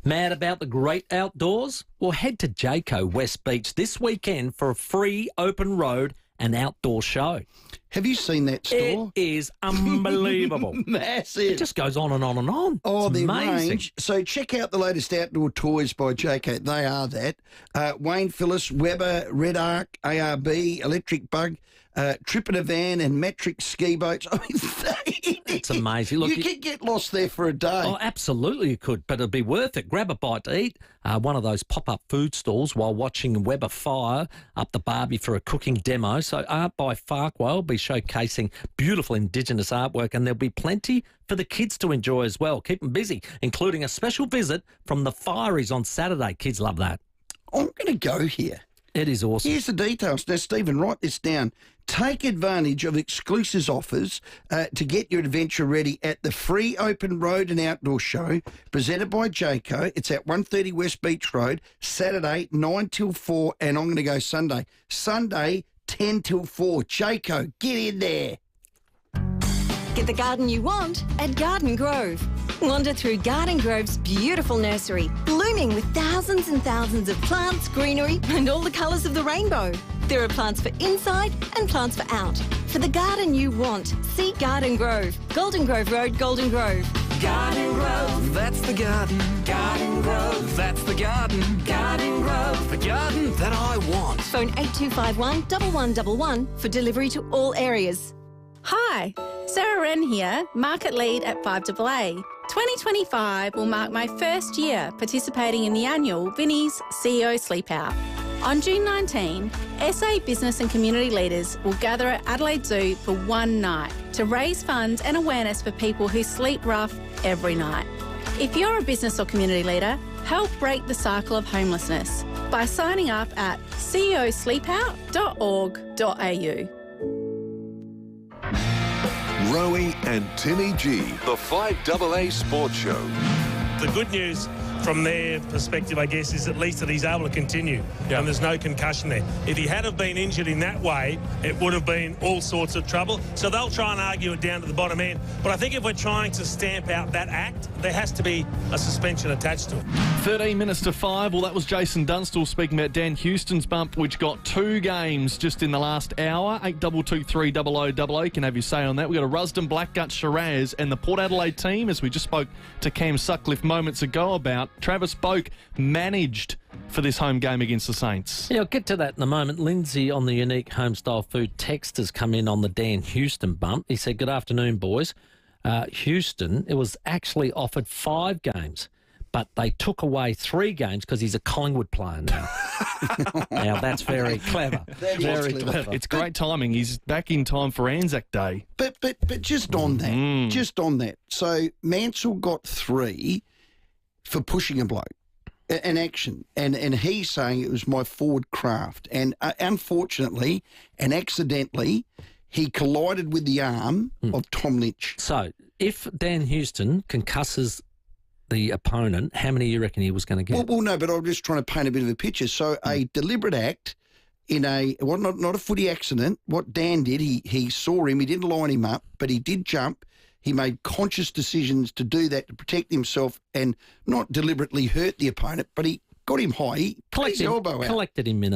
Mad about the great outdoors? Well, head to Jayco West Beach this weekend for a free open road and outdoor show. Have you seen that store? It is unbelievable. Massive. It just goes on and on and on. Oh, it's the amazing. range. So check out the latest outdoor toys by Jayco. They are that. Wayne Phillips, Weber, Red Arc, ARB, Electric Bug, Trip in a Van and Metric ski boats. I mean, it's amazing. Look, you could get lost there for a day. Oh, absolutely you could, but it'd be worth it. Grab a bite to eat. One of those pop-up food stalls while watching Weber fire up the barbie for a cooking demo. So Art by Farquhar will be showcasing beautiful Indigenous artwork, and there'll be plenty for the kids to enjoy as well. Keep them busy, including a special visit from the Fireys on Saturday. Kids love that. I'm going to go here. It is awesome. Here's the details. Now, Stephen, write this down. Take advantage of exclusive offers to get your adventure ready at the free open road and outdoor show presented by Jayco. It's at 130 West Beach Road, Saturday 9 till 4, and I'm going to go Sunday. Sunday 10 till 4. Jayco, get in there. Get the garden you want at Garden Grove. Wander through Garden Grove's beautiful nursery, blooming with thousands and thousands of plants, greenery, and all the colours of the rainbow. There are plants for inside and plants for out. For the garden you want, see Garden Grove. Golden Grove Road, Golden Grove. Garden Grove, that's the garden. Garden Grove, that's the garden. Garden Grove, the garden that I want. Phone 8251 1111 for delivery to all areas. Hi, Sarah Wren here, Market Lead at FIVEAA. 2025 will mark my first year participating in the annual Vinnie's CEO Sleep Out. On June 19, SA business and community leaders will gather at Adelaide Zoo for one night to raise funds and awareness for people who sleep rough every night. If you're a business or community leader, help break the cycle of homelessness by signing up at ceosleepout.org.au. Rowey and Timmy G, the 5AA Sports Show. The good news from their perspective, I guess, is at least that he's able to continue and there's no concussion there. If he had have been injured in that way, it would have been all sorts of trouble. So they'll try and argue it down to the bottom end. But I think if we're trying to stamp out that act, there has to be a suspension attached to it. 13 minutes to 5. Well, that was Jason Dunstall speaking about Dan Houston's bump, which got 2 games just in the last hour. 82230000. You can have your say on that. We've got a Rusden, Blackgut, Shiraz, and the Port Adelaide team, as we just spoke to Cam Sutcliffe moments ago about. Travis Boak managed for this home game against the Saints. Yeah, I'll get to that in a moment. Lindsay on the Unique Homestyle Food text has come in on the Dan Houston bump. He said, good afternoon, boys. Houston, it was actually offered 5 games, but they took away 3 games because he's a Collingwood player now. Now, that's very clever. That is Very clever. It's great timing. He's back in time for Anzac Day. But just on that, so Mansell got 3 for pushing a bloke, an action, and he's saying it was my forward craft, and unfortunately and accidentally, he collided with the arm of Tom Lynch. So, if Dan Houston concusses the opponent, how many you reckon he was going to get? Well, no, but I'm just trying to paint a bit of a picture. So, a deliberate act in not a footy accident. What Dan did, he saw him, he didn't line him up, but he did jump. He made conscious decisions to do that to protect himself and not deliberately hurt the opponent, but he got him high. He collected his elbow out. Collected him in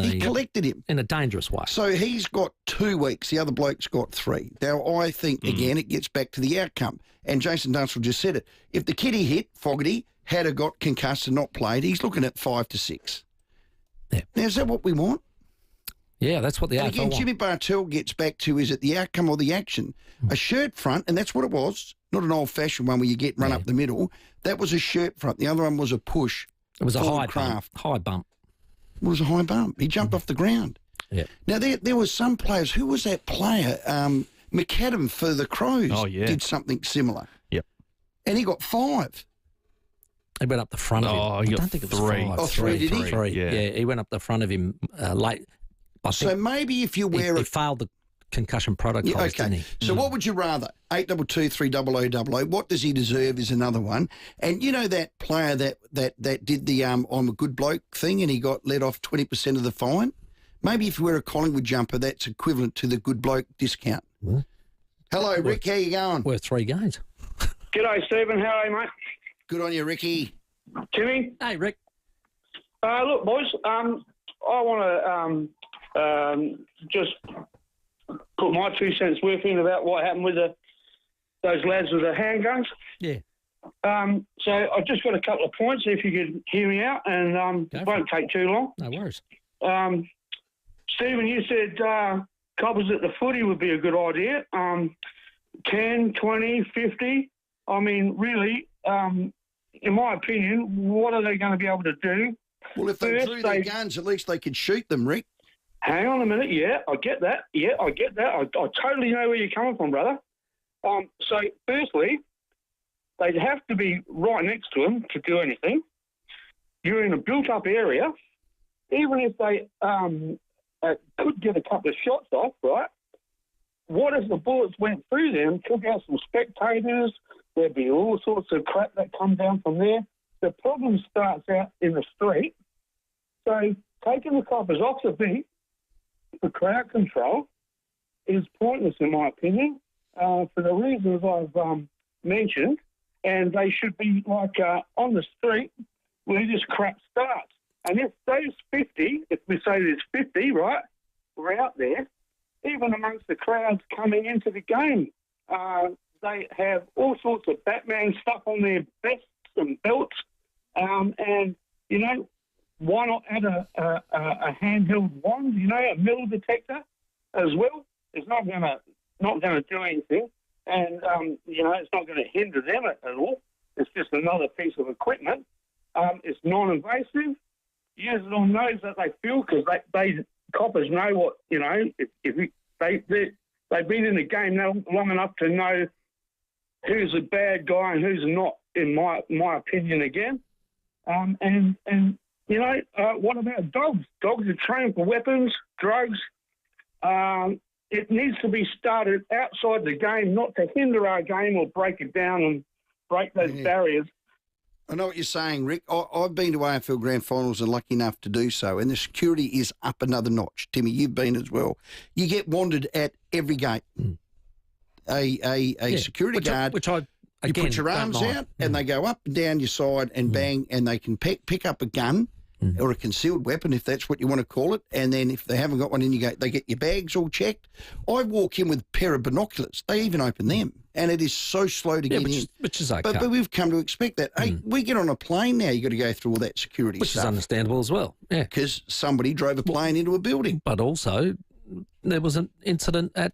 a dangerous way. So he's got 2 weeks. The other bloke's got 3. Now, I think, again, it gets back to the outcome. And Jason Dunstall just said it. If the kid he hit, Fogarty, had a got concussed and not played, he's looking at 5 to 6. Yeah. Now, is that what we want? Yeah, that's what the AFL again, want. Jimmy Bartell gets back to, is it the outcome or the action? A shirt front, and that's what it was, not an old-fashioned one where you get run up the middle. That was a shirt front. The other one was a push. It was a high craft. High bump. It was a high bump. He jumped off the ground. Yeah. Now, there was some players. Who was that player? McAdam for the Crows did something similar. Yep. And he got 5. He went up the front of him. Oh, he got 3. Oh, 3, did he? 3. Yeah, he went up the front of him late. So maybe if you wear he failed the concussion protocols, didn't he? So what would you rather? 822 300 What does he deserve is another one. And you know that player that did the I'm a good bloke thing and he got let off 20% of the fine? Maybe if you wear a Collingwood jumper, that's equivalent to the good bloke discount. Hello, Rick. How you going? Worth 3 games. G'day, Stephen. How are you, mate? Good on you, Ricky. Timmy? Hey, Rick. Look, boys, I want to just put my 2 cents worth in about what happened with those lads with the handguns. Yeah. So I've just got a couple of points, if you could hear me out, and it won't take too long. No worries. Stephen, you said coppers at the footy would be a good idea. 10, 20, 50. I mean, really, in my opinion, what are they going to be able to do? Well, if they drew their guns, at least they could shoot them, Rick. Hang on a minute. Yeah, I get that. I totally know where you're coming from, brother. So, firstly, they'd have to be right next to them to do anything. You're in a built-up area. Even if they could get a couple of shots off, right? What if the bullets went through them, took out some spectators? There'd be all sorts of crap that come down from there. The problem starts out in the street. So taking the coppers off the beat for crowd control is pointless, in my opinion, for the reasons I've mentioned. And they should be like on the street where this crap starts. And if those 50, if we say there's 50, right, were out there, even amongst the crowds coming into the game, they have all sorts of Batman stuff on their vests and belts. And, you know, why not add a handheld wand, you know, a metal detector as well? It's not going to do anything. And, you know, it's not going to hinder them at all. It's just another piece of equipment. It's non-invasive. Users will know that they feel because they coppers know what, you know, they've been in the game long enough to know who's a bad guy and who's not, in my opinion again. And you know, what about dogs? Dogs are trained for weapons, drugs. It needs to be started outside the game, not to hinder our game or break it down and break those barriers. I know what you're saying, Rick. I've been to AFL Grand Finals and lucky enough to do so, and the security is up another notch. Timmy, you've been as well. You get wanted at every gate. A security guard, you put your arms out and they go up and down your side and bang, and they can pick up a gun or a concealed weapon, if that's what you want to call it, and then if they haven't got one in, they get your bags all checked. I walk in with a pair of binoculars. They even open them, and it is so slow to get in. Which is okay. But we've come to expect that. Hey, we get on a plane now, you've got to go through all that security Which stuff. is understandable as well, yeah. Because somebody drove a plane into a building. But also, there was an incident at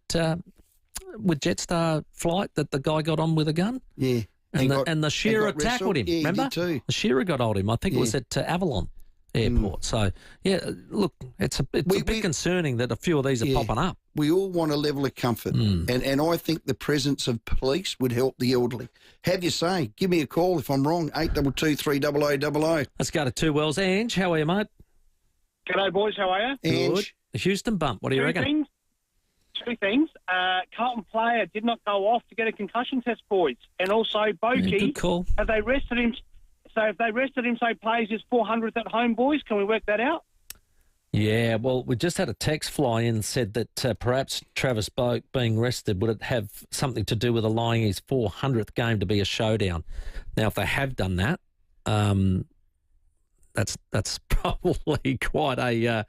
with Jetstar flight that the guy got on with a gun. Yeah. And the Shearer tackled him, yeah, remember? He did too. The Shearer got hold of him. I think it was at Avalon Airport. So, yeah, look, it's a bit concerning that a few of these are popping up. We all want a level of comfort, and I think the presence of police would help the elderly. Have you say? Give me a call if I'm wrong, 822 300 Let's go to Two Wells. Ange, how are you, mate? G'day, boys. How are you? Good. The Houston bump, what do you reckon? Two things. Carlton player did not go off to get a concussion test, boys. And also, Boakey, good call. Have they rested him? So if they rested him, so he plays his 400th at home, boys, can we work that out? Yeah, well, we just had a text fly in and said that perhaps Travis Boak being rested, would it have something to do with allowing his 400th game to be a showdown? Now, if they have done that, that's probably quite a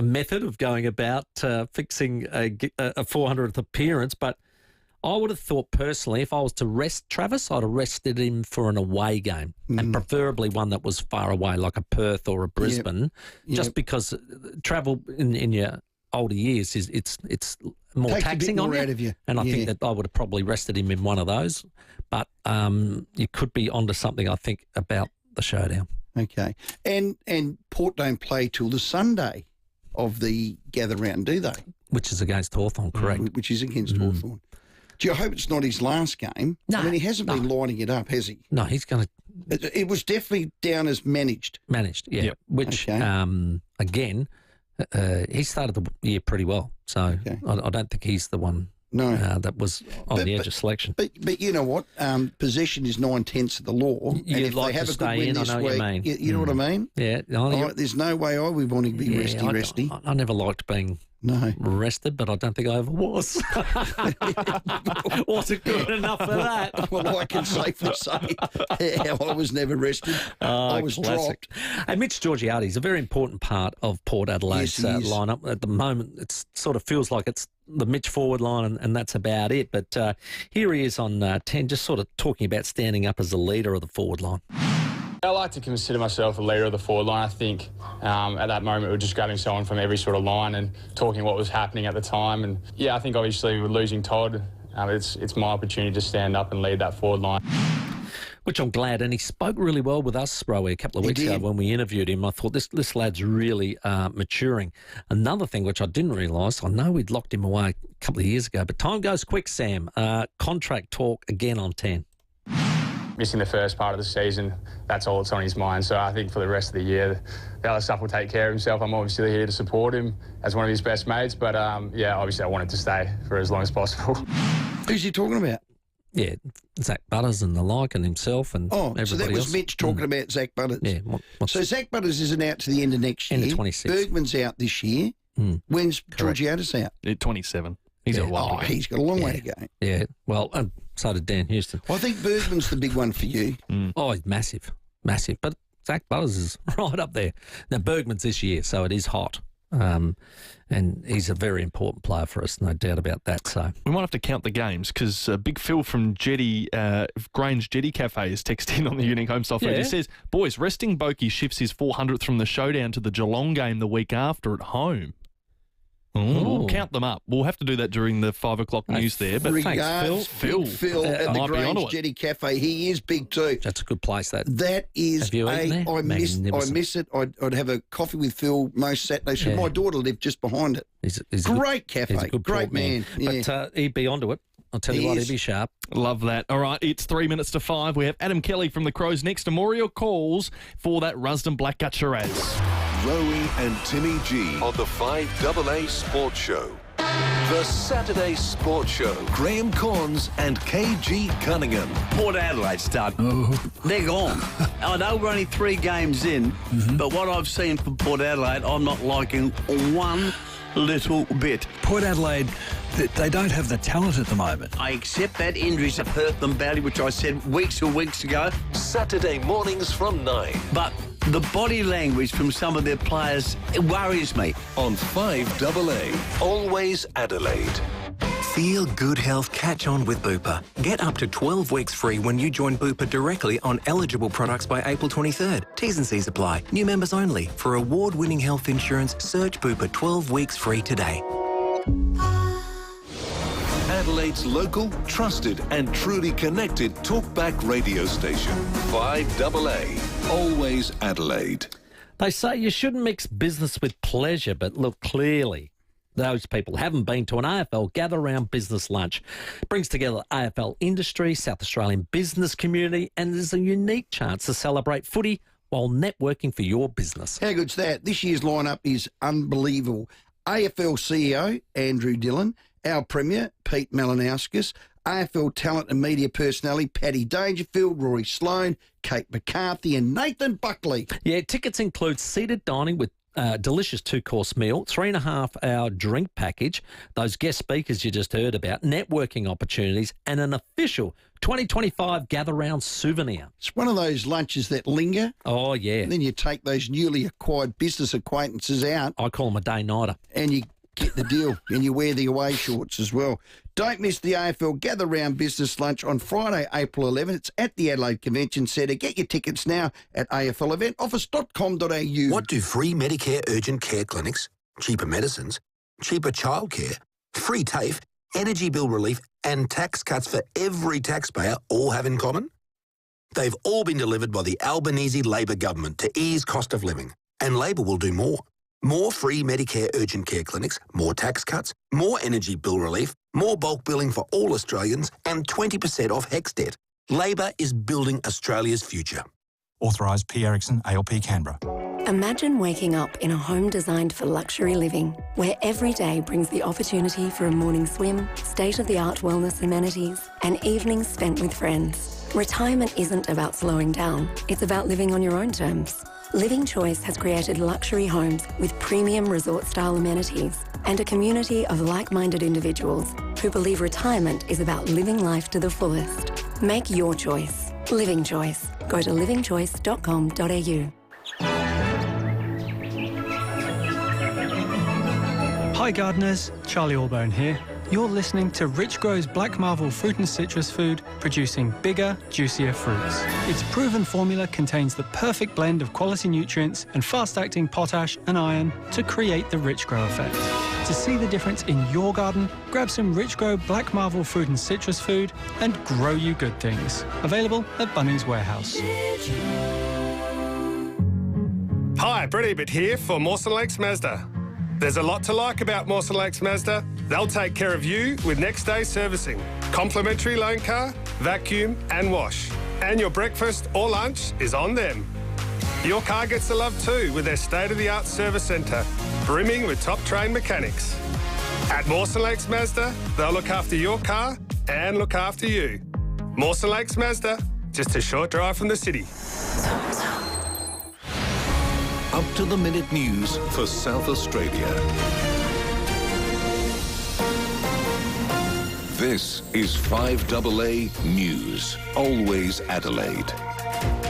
method of going about fixing a 400th appearance. But I would have thought personally, if I was to rest Travis, I'd have rested him for an away game, and preferably one that was far away, like a Perth or a Brisbane, just because travel in your older years it's more Takes taxing a bit on more you. out of you. And I think that I would have probably rested him in one of those. But you could be onto something, I think, about the showdown. Okay. And Port don't play till the Sunday of the gather round, do they? Which is against Hawthorn, correct. Which is against Hawthorn. Do you hope it's not his last game? No. I mean, he hasn't been lining it up, has he? No, he's going to... It was definitely down as managed. Managed, yeah. Yep. Which, again, he started the year pretty well. So I don't think he's the one that was on the edge of selection. But you know what? Possession is 9/10 of the law. And if like they have to a good stay win in, this I know week, what you mean. You know what I mean? Yeah. There's no way I would want to be resty. I never liked being rested, but I don't think I ever was. Wasn't good enough for that. Well, I can safely say I was never rested. I was dropped. And Mitch Georgiades is a very important part of Port Adelaide's lineup. At the moment, it sort of feels like it's the Mitch forward line, and that's about it. But here he is on 10, just sort of talking about standing up as a leader of the forward line. I like to consider myself a leader of the forward line. I think at that moment we were just grabbing someone from every sort of line and talking what was happening at the time. And yeah, I think obviously with losing Todd, it's my opportunity to stand up and lead that forward line. Which I'm glad, and he spoke really well with us, Rowey, a couple of weeks ago when we interviewed him. I thought this lad's really maturing. Another thing which I didn't realise, I know we'd locked him away a couple of years ago, but time goes quick, Sam. Contract talk again on 10. Missing the first part of the season, that's all that's on his mind. So I think for the rest of the year, the other stuff will take care of himself. I'm obviously here to support him as one of his best mates, but yeah, obviously I wanted to stay for as long as possible. Who's he talking about? Yeah, Zach Butters and the like, and himself and everybody else. So that was Mitch talking about Zach Butters. Yeah. So Zach Butters isn't out to the end of next year. End of 26. Bergman's out this year. When's Georgiades out? 27. He's got a while to go. He's got a long way to go. Yeah, well, so did Dan Houston. I think Bergman's the big one for you. Oh, he's massive. But Zach Butters is right up there. Now, Bergman's this year, so it is hot. And he's a very important player for us, no doubt about that. So we might have to count the games because Big Phil from Grange Jetty Cafe is texting on the Unique Home Software. He says, boys, resting Boakey shifts his 400th from the showdown to the Geelong game the week after at home. We'll count them up. We'll have to do that during the 5 o'clock news there. But thanks, Phil. Phil at the Grange Jetty Cafe. He is big too. That's a good place, that. That is I miss it. I'd have a coffee with Phil most Saturdays. My daughter lived just behind it. He's great cafe. He's a good great man. But he'd be onto it. I'll tell you what, he'd be sharp. Love that. All right, it's 3 minutes to 5. We have Adam Kelly from the Crows next to more of your calls for that Rusden Blackgut Shiraz. Rowey and Timmy G on the 5AA Sports Show. The Saturday Sports Show. Graham Corns and KG Cunningham. Port Adelaide's done. They're gone. I know we're only 3 games in, but what I've seen from Port Adelaide, I'm not liking one little bit. Port Adelaide, they don't have the talent at the moment. I accept that injuries have hurt them badly, which I said weeks ago. Saturday mornings from 9. But the body language from some of their players, it worries me. On 5AA, always Adelaide. Feel good health catch on with Bupa. Get up to 12 weeks free when you join Bupa directly on eligible products by April 23rd. T's and C's apply. New members only. For award-winning health insurance, search Bupa 12 weeks free today. Adelaide's local, trusted and truly connected talkback radio station. 5AA, always Adelaide. They say you shouldn't mix business with pleasure, but look, clearly those people haven't been to an AFL gather-round business lunch. It brings together AFL industry, South Australian business community, and there's a unique chance to celebrate footy while networking for your business. How good's that? This year's lineup is unbelievable. AFL CEO, Andrew Dillon, our Premier, Pete Malinauskas, AFL talent and media personality, Paddy Dangerfield, Rory Sloane, Kate McCarthy and Nathan Buckley. Yeah, tickets include seated dining with delicious 2-course meal, 3.5-hour drink package, those guest speakers you just heard about, networking opportunities and an official 2025 Gather Round souvenir. It's one of those lunches that linger. Oh, yeah. And then you take those newly acquired business acquaintances out. I call them a day-nighter. And you get the deal, and you wear the away shorts as well. Don't miss the AFL Gather Round Business Lunch on Friday, April 11. It's at the Adelaide Convention Centre. Get your tickets now at afleventoffice.com.au. What do free Medicare urgent care clinics, cheaper medicines, cheaper childcare, free TAFE, energy bill relief and tax cuts for every taxpayer all have in common? They've all been delivered by the Albanese Labor government to ease cost of living, and Labor will do more. More free Medicare urgent care clinics, more tax cuts, more energy bill relief, more bulk billing for all Australians and 20% off HEX debt. Labor is building Australia's future. Authorised P. Erickson, ALP Canberra. Imagine waking up in a home designed for luxury living, where every day brings the opportunity for a morning swim, state-of-the-art wellness amenities, and evenings spent with friends. Retirement isn't about slowing down, it's about living on your own terms. Living Choice has created luxury homes with premium resort-style amenities and a community of like-minded individuals who believe retirement is about living life to the fullest. Make your choice. Living Choice. Go to livingchoice.com.au. Hi gardeners, Charlie Allbone here. You're listening to Rich Grow's Black Marvel fruit and citrus food, producing bigger, juicier fruits. Its proven formula contains the perfect blend of quality nutrients and fast-acting potash and iron to create the Rich Grow effect. To see the difference in your garden, grab some Rich Grow Black Marvel fruit and citrus food and grow you good things. Available at Bunnings Warehouse. Hi, Brett Ebert here for Mawson Lakes Mazda. There's a lot to like about Mawson Lakes Mazda. They'll take care of you with next day servicing, complimentary loan car, vacuum and wash. And your breakfast or lunch is on them. Your car gets the love too with their state-of-the-art service centre, brimming with top-trained mechanics. At Mawson Lakes Mazda, they'll look after your car and look after you. Mawson Lakes Mazda, just a short drive from the city. Up-to-the-minute news for South Australia. This is 5AA News, always Adelaide.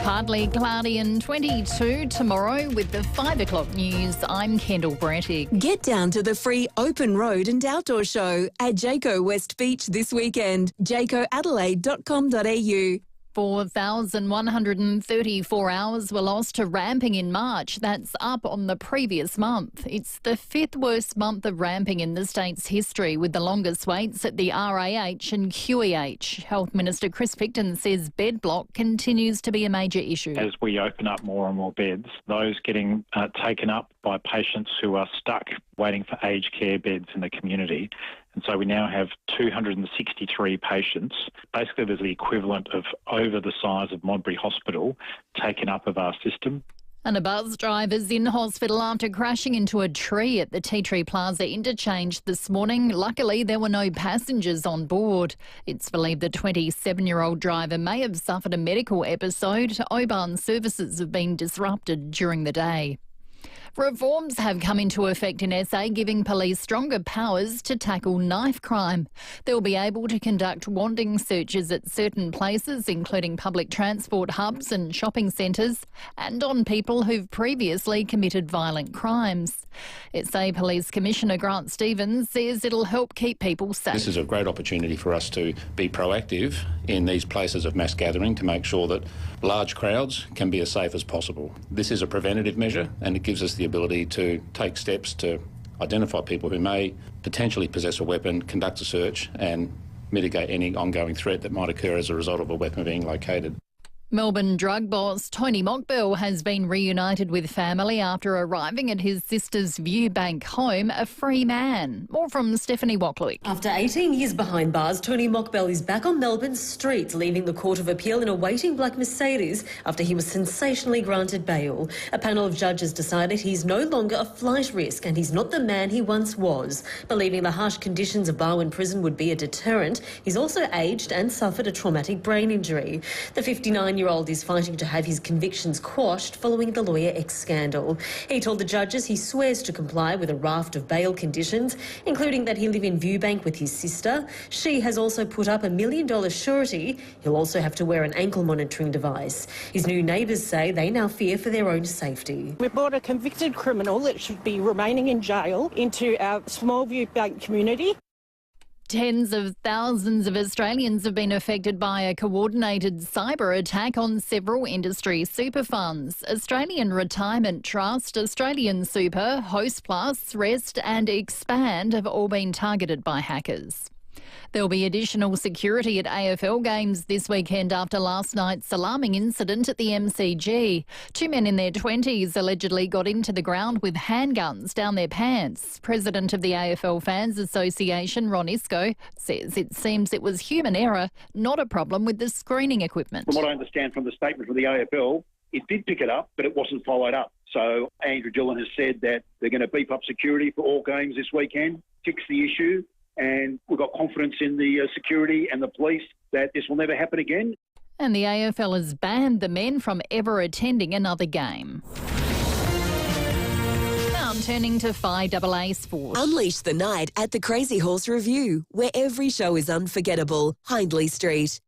Partly cloudy and 22 tomorrow with the 5 o'clock news. I'm Kendall Brattig. Get down to the free open road and outdoor show at Jayco West Beach this weekend. jaycoadelaide.com.au. 4,134 hours were lost to ramping in March. That's up on the previous month. It's the 5th worst month of ramping in the state's history, with the longest waits at the RAH and QEH. Health Minister Chris Picton says bed block continues to be a major issue. As we open up more and more beds, those getting taken up by patients who are stuck waiting for aged care beds in the community. And so we now have 263 patients. Basically, there's the equivalent of over the size of Modbury Hospital taken up of our system. And a bus driver's in hospital after crashing into a tree at the Tea Tree Plaza interchange this morning. Luckily, there were no passengers on board. It's believed the 27-year-old driver may have suffered a medical episode. Oban services have been disrupted during the day. Reforms have come into effect in SA, giving police stronger powers to tackle knife crime. They'll be able to conduct wanting searches at certain places, including public transport hubs and shopping centres, and on people who've previously committed violent crimes. SA Police Commissioner Grant Stevens says it'll help keep people safe. This is a great opportunity for us to be proactive in these places of mass gathering to make sure that large crowds can be as safe as possible. This is a preventative measure, and it gives us the ability to take steps to identify people who may potentially possess a weapon, conduct a search and mitigate any ongoing threat that might occur as a result of a weapon being located. Melbourne drug boss Tony Mockbell has been reunited with family after arriving at his sister's Viewbank home a free man. More from Stephanie Wackluick. After 18 years behind bars, Tony Mockbell is back on Melbourne's streets, leaving the Court of Appeal in a waiting black Mercedes after he was sensationally granted bail. A panel of judges decided he's no longer a flight risk and he's not the man he once was. Believing the harsh conditions of Barwon Prison would be a deterrent, he's also aged and suffered a traumatic brain injury. The 59-year-old is fighting to have his convictions quashed following the Lawyer X scandal. He told the judges he swears to comply with a raft of bail conditions, including that he live in Viewbank with his sister. She has also put up $1 million surety. He'll also have to wear an ankle monitoring device. His new neighbours say they now fear for their own safety. We brought a convicted criminal that should be remaining in jail into our small Viewbank community. Tens of thousands of Australians have been affected by a coordinated cyber attack on several industry super funds. Australian Retirement Trust, Australian Super, Hostplus, Rest and Expand have all been targeted by hackers. There'll be additional security at AFL games this weekend after last night's alarming incident at the MCG. 2 men in their 20s allegedly got into the ground with handguns down their pants. President of the AFL Fans Association, Ron Isco, says it seems it was human error, not a problem with the screening equipment. From what I understand from the statement from the AFL, it did pick it up, but it wasn't followed up. So Andrew Dillon has said that they're going to beef up security for all games this weekend, fix the issue, and we've got confidence in the security and the police that this will never happen again. And the AFL has banned the men from ever attending another game. Now turning to FIVEAA Sport. Unleash the night at the Crazy Horse Review, where every show is unforgettable. Hindley Street.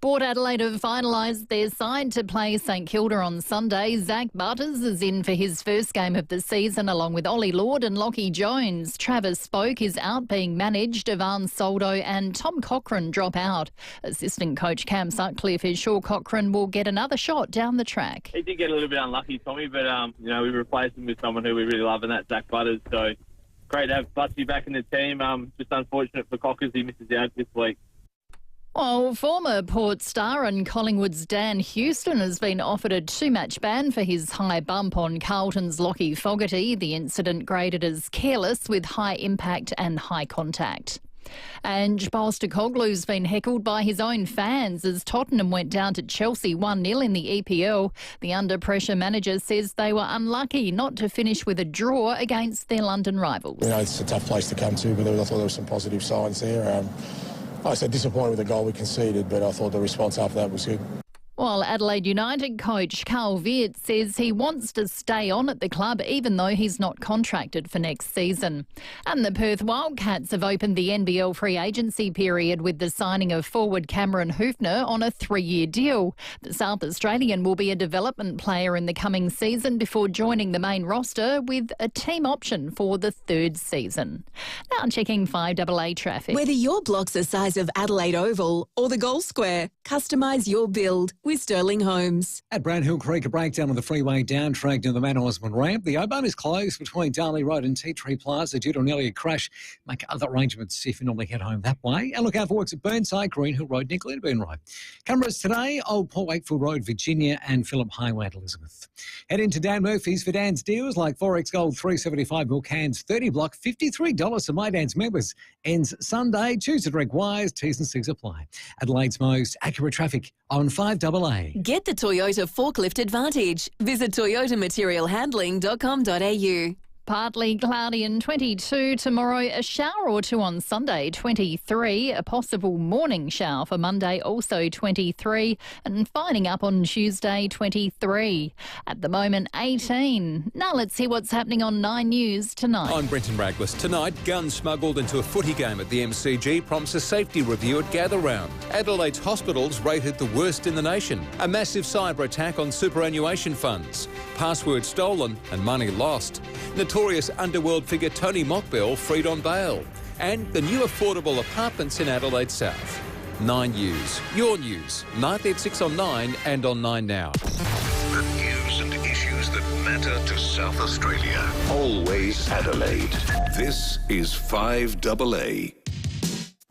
Port Adelaide have finalised their side to play St Kilda on Sunday. Zach Butters is in for his first game of the season along with Ollie Lord and Lockie Jones. Travis Spoke is out being managed. Ivan Soldo and Tom Cochrane drop out. Assistant coach Cam Sutcliffe is sure Cochrane will get another shot down the track. He did get a little bit unlucky, Tommy, but we replaced him with someone who we really love, and that's Zach Butters. So great to have Butsy back in the team. Just unfortunate for Cockers, he misses out this week. Well, former Port star and Collingwood's Dan Houston has been offered a 2-match ban for his high bump on Carlton's Lockie Fogarty. The incident graded as careless with high impact and high contact. And Postecoglou's been heckled by his own fans as Tottenham went down to Chelsea 1-0 in the EPL. The under-pressure manager says they were unlucky not to finish with a draw against their London rivals. It's a tough place to come to, but I thought there were some positive signs there. I said disappointed with the goal we conceded, but I thought the response after that was good. While Adelaide United coach Carl Viet says he wants to stay on at the club even though he's not contracted for next season. And the Perth Wildcats have opened the NBL free agency period with the signing of forward Cameron Hoofner on a 3-year deal. The South Australian will be a development player in the coming season before joining the main roster with a team option for the 3rd season. Now checking FIVEAA traffic. Whether your block's the size of Adelaide Oval or the Gold Square, customise your build with Sterling Homes. At Brown Hill Creek, a breakdown of the freeway down track near the Mount Osmond ramp. The O-Bahn is closed between Darley Road and Tea Tree Plaza due to an earlier crash. Make other arrangements if you normally head home that way. And look out for works at Burnside, Green Hill Road, Nick Linderburn Road. Cameras today, Old Port Wakefield Road, Virginia, and Phillip Highway at Elizabeth. Head into Dan Murphy's for Dan's deals like Forex Gold 375 milk cans, 30 block, $53 for My Dan's members. Ends Sunday. Choose the direct wires. T's and C's apply. Adelaide's most accurate traffic on FIVEAA. Get the Toyota Forklift Advantage. Visit toyotamaterialhandling.com.au. Partly cloudy and 22 tomorrow, a shower or two on Sunday, 23, a possible morning shower for Monday, also 23, and finding up on Tuesday, 23. At the moment, 18. Now let's see what's happening on 9 News tonight. I'm Brenton Raglis. Tonight, guns smuggled into a footy game at the MCG prompts a safety review at Gather Round. Adelaide's hospitals rated the worst in the nation. A massive cyber attack on superannuation funds. Password stolen and money lost. Notorious underworld figure Tony Mockbell freed on bail. And the new affordable apartments in Adelaide South. 9 News. Your news. Nightly at 6 on 9 and on 9 Now. The news and issues that matter to South Australia. Always Adelaide. This is FIVEAA.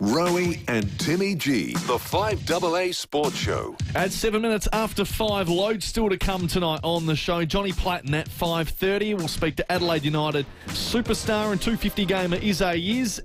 Rowey and Timmy G, the 5AA Sports Show. At 7 minutes after 5, loads still to come tonight on the show. Johnny Platten at 5:30. We'll speak to Adelaide United superstar and 250 gamer Is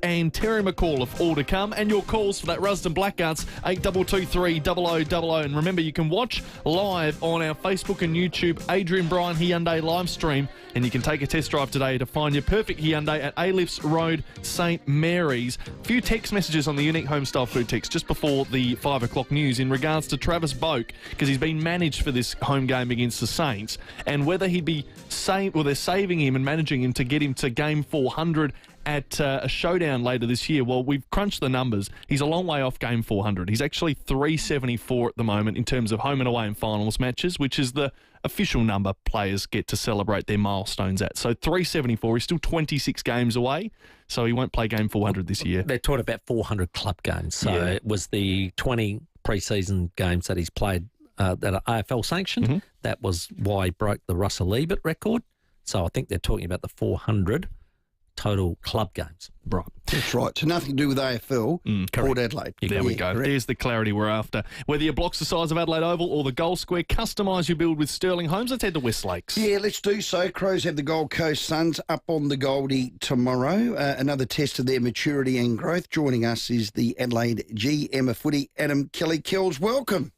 and Terry McAuliffe, all to come. And your calls for that Rusden Blackguards, 8223 0000. And remember, you can watch live on our Facebook and YouTube Adrian Bryan Hyundai live stream. And you can take a test drive today to find your perfect Hyundai at A-Lifts Road, St Mary's. A few text messages on the unique homestyle food text just before the 5 o'clock news in regards to Travis Boak, because he's been managed for this home game against the Saints, and whether he'd be they're saving him and managing him to get him to game 400 at a showdown later this year. Well, we've crunched the numbers. He's a long way off game 400. He's actually 374 at the moment in terms of home and away and finals matches, which is the official number players get to celebrate their milestones at. So 374, he's still 26 games away, so he won't play game 400 this year. They're talking about 400 club games, so it was the 20 pre-season games that he's played that are AFL sanctioned. Mm-hmm. That was why he broke the Russell Ebert record. So I think they're talking about the 400 total club games. Right. That's right. So nothing to do with AFL, Port Adelaide. There we go. Correct. There's the clarity we're after. Whether your block's the size of Adelaide Oval or the goal square, customise your build with Sterling Homes. Let's head to West Lakes. Yeah, let's do so. Crows have the Gold Coast Suns up on the Goldie tomorrow. Another test of their maturity and growth. Joining us is the Adelaide GM of footy, Adam Kelly-Kells. Welcome.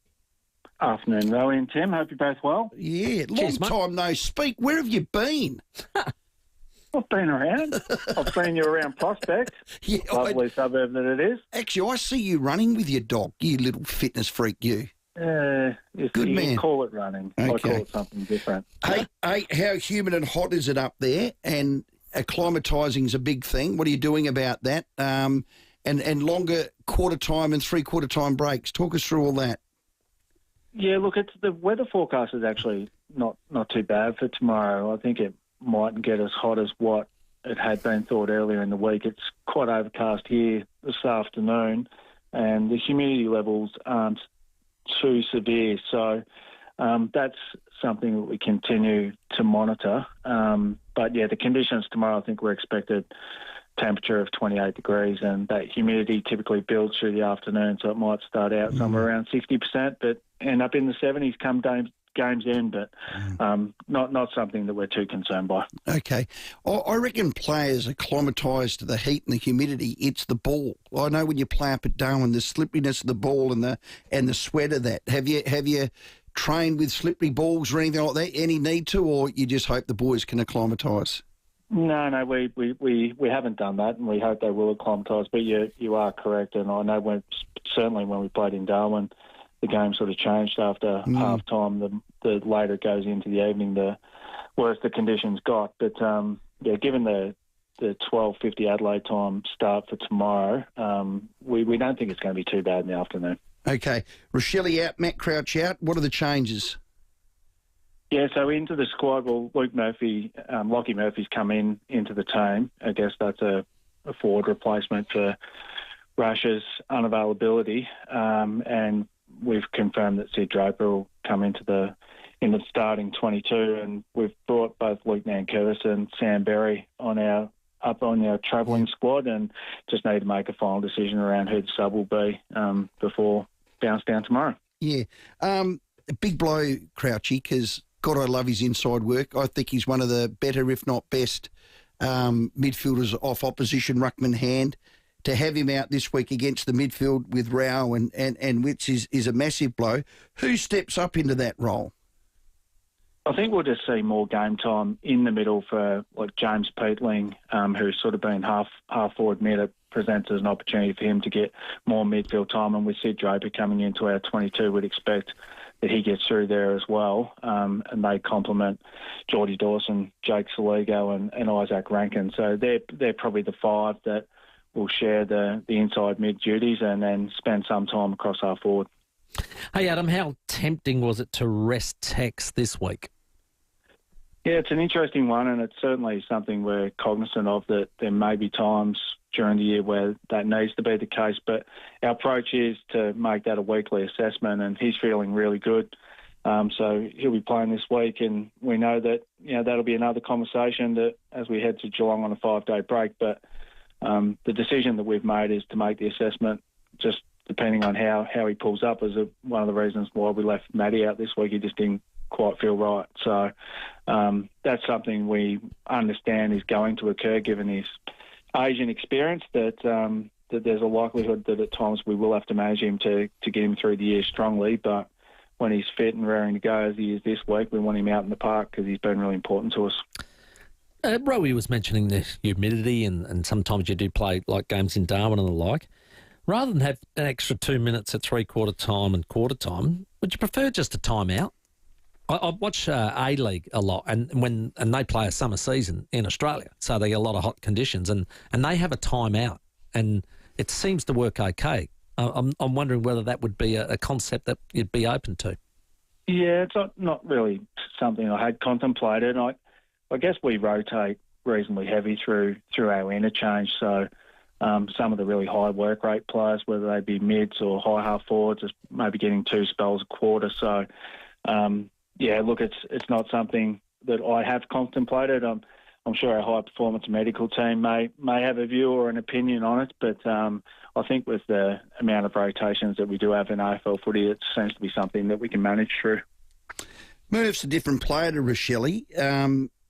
Afternoon, Rowey and Tim. Hope you're both well. Yeah, long time no speak. Where have you been? I've been around. I've seen you around Prospect. Yeah, lovely suburb that it is. Actually, I see you running with your dog, you little fitness freak, you. Good man. You call it running. Okay. I call it something different. Hey, how humid and hot is it up there? And acclimatising is a big thing. What are you doing about that? And longer quarter time and three-quarter time breaks. Talk us through all that. Yeah, look, the weather forecast is actually not too bad for tomorrow. I think it mightn't get as hot as what it had been thought earlier in the week. It's quite overcast here this afternoon, and the humidity levels aren't too severe. So that's something that we continue to monitor. But, yeah, the conditions tomorrow, I think we're expected temperature of 28 degrees, and that humidity typically builds through the afternoon, so it might start out somewhere around 60%, but end up in the 70s come games in, but not something that we're too concerned by. Okay. I reckon players acclimatised to the heat and the humidity. It's the ball. I know when you play up at Darwin, the slipperiness of the ball and the sweat of that. Have you trained with slippery balls or anything like that? Any need to, or you just hope the boys can acclimatise? No, we haven't done that, and we hope they will acclimatise. But you are correct, and I know certainly when we played in Darwin, the game sort of changed after half time. The later it goes into the evening, the worse the conditions got. But given the 12:50 Adelaide time start for tomorrow, we don't think it's going to be too bad in the afternoon. Okay, Rochelle out, Matt Crouch out. What are the changes? Yeah, so into the squad, well, Lockie Murphy's come into the team. I guess that's a forward replacement for Rush's unavailability, and we've confirmed that Sid Draper will come into the starting 22, and we've brought both Luke Nankervis and Sam Berry on our travelling squad, and just need to make a final decision around who the sub will be before bounce down tomorrow. Yeah, a big blow, Crouchy, because God, I love his inside work. I think he's one of the better, if not best, midfielders off opposition ruckman hand. To have him out this week against the midfield with Rowey and which is a massive blow. Who steps up into that role? I think we'll just see more game time in the middle for like James Peatling, who's sort of been half forward mid. It presents as an opportunity for him to get more midfield time, and with Sid Draper coming into our 22, we'd expect that he gets through there as well, and they complement Geordie Dawson, Jake Saligo and Isaac Rankin. So they're probably the five that will share the inside mid duties and then spend some time across our forward. Hey, Adam, how tempting was it to rest Tex this week? Yeah, it's an interesting one, and it's certainly something we're cognizant of, that there may be times during the year where that needs to be the case, but our approach is to make that a weekly assessment, and he's feeling really good. So he'll be playing this week, and we know that that'll be another conversation that as we head to Geelong on a 5-day break, but the decision that we've made is to make the assessment just depending on how he pulls up is one of the reasons why we left Matty out this week. He just didn't quite feel right. So that's something we understand is going to occur given his age and experience, that there's a likelihood that at times we will have to manage him to get him through the year strongly. But when he's fit and raring to go as he is this week, we want him out in the park because he's been really important to us. Rowey was mentioning the humidity and sometimes you do play like games in Darwin and the like. Rather than have an extra 2 minutes at three-quarter time and quarter time, would you prefer just a timeout? I watch A-League a lot, and they play a summer season in Australia, so they get a lot of hot conditions, and they have a timeout, and it seems to work okay. I'm wondering whether that would be a concept that you'd be open to. Yeah, it's not really something I had contemplated. I guess we rotate reasonably heavy through our interchange, so some of the really high work rate players, whether they be mids or high half forwards, is maybe getting 2 spells a quarter. So, it's not something that I have contemplated. I'm sure our high performance medical team may have a view or an opinion on it, but I think with the amount of rotations that we do have in AFL footy, it seems to be something that we can manage through. Murph's a different player to Rochelle.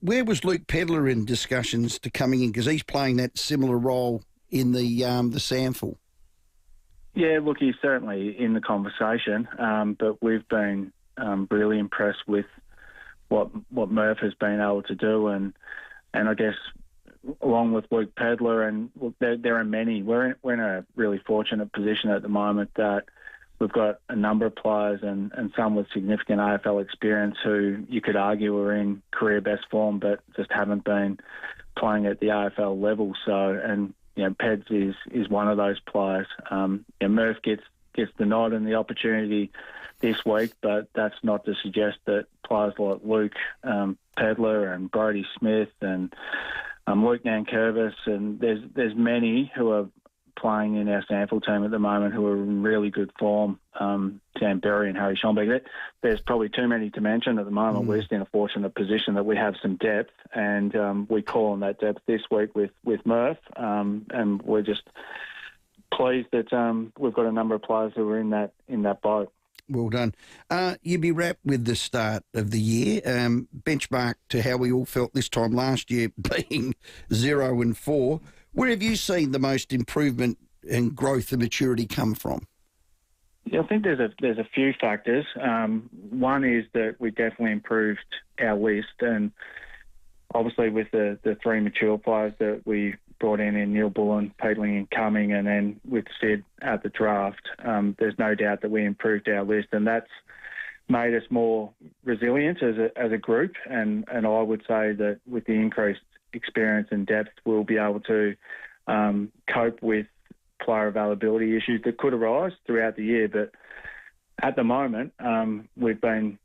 Where was Luke Pedler in discussions to coming in? Because he's playing that similar role in the SANFL. Yeah, look, he's certainly in the conversation, but we've been really impressed with what Murph has been able to do, and I guess along with Luke Pedler, and there are many. We're in a really fortunate position at the moment that we've got a number of players and some with significant AFL experience who you could argue are in career best form, but just haven't been playing at the AFL level. So, and Peds is one of those players. Murph gets the nod and the opportunity this week, but that's not to suggest that players like Luke Pedler and Brodie Smith and Luke Nankervis, and there's many who are playing in our SANFL team at the moment who are in really good form. Sam Berry and Harry Schomburg. There's probably too many to mention at the moment. We're just in a fortunate position that we have some depth, and we call on that depth this week with Murph, and we're just pleased that we've got a number of players who are in that boat. Well done. You'd be wrapped with the start of the year. Benchmark to how we all felt this time last year being 0-4. Where have you seen the most improvement and growth and maturity come from? Yeah, I think there's a few factors. One is that we definitely improved our list, and obviously with the 3 mature players that we brought in Neil Bullen, Peatling and Cumming, and then with Sid at the draft, there's no doubt that we improved our list, and that's made us more resilient as a group. And I would say that with the increased experience and depth, we'll be able to cope with player availability issues that could arise throughout the year. But at the moment, we've been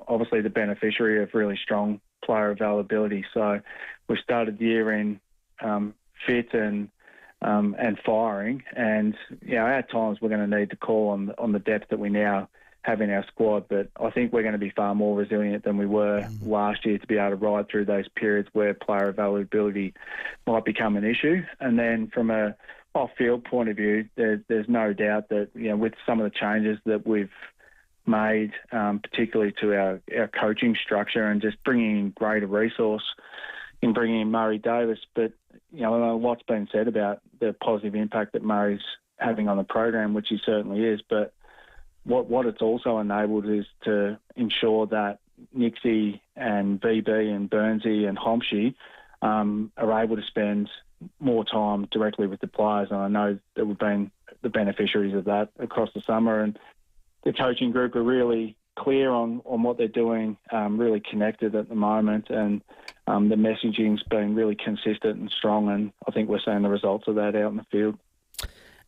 obviously the beneficiary of really strong player availability. So we started the year in fit and firing, and at times we're going to need to call on the depth that we now have in our squad, but I think we're going to be far more resilient than we were last year to be able to ride through those periods where player availability might become an issue. And then from a off-field point of view, there's no doubt that with some of the changes that we've made, particularly to our coaching structure and just bringing in greater resource in bringing in Murray Davis, but a lot's been said about the positive impact that Murray's having on the program, which he certainly is, but what it's also enabled is to ensure that Nixie and VB and Burnsy and Homshy are able to spend more time directly with the players. And I know that we've been the beneficiaries of that across the summer. And the coaching group are really clear on what they're doing, really connected at the moment. And the messaging's been really consistent and strong. And I think we're seeing the results of that out in the field.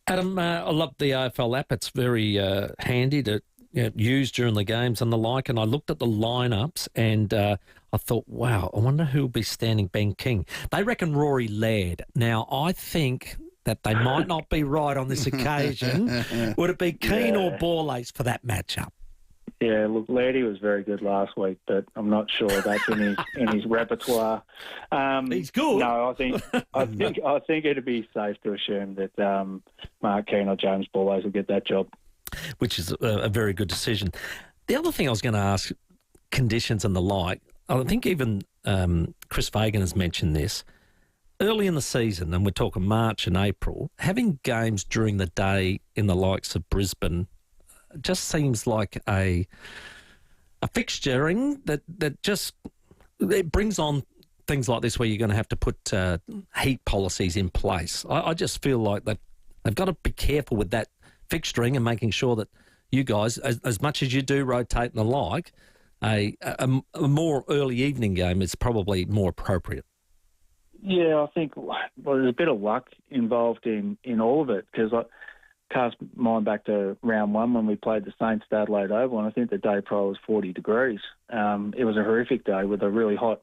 Adam, I love the AFL app. It's very handy to use during the games and the like. And I looked at the lineups and I thought, wow, I wonder who will be standing Ben King. They reckon Rory Laird. Now, I think that they might not be right on this occasion. Would it be Keane or Borlase for that matchup? Yeah, look, Laddie was very good last week, but I'm not sure that's in his repertoire. He's good. No, I think it'd be safe to assume that Mark Keane or James Borlase will get that job. Which is a very good decision. The other thing I was going to ask, conditions and the like, I think even Chris Fagan has mentioned this. Early in the season, and we're talking March and April, having games during the day in the likes of Brisbane just seems like a fixturing that just it brings on things like this where you're going to have to put heat policies in place. I just feel like that they've got to be careful with that fixturing and making sure that you guys, as much as you do rotate and the like, a more early evening game is probably more appropriate. Yeah, I think there's a bit of luck involved in all of it, because I cast mine back to round one when we played the Saints at Adelaide Oval, and I think the day prior was 40 degrees. It was a horrific day with a really hot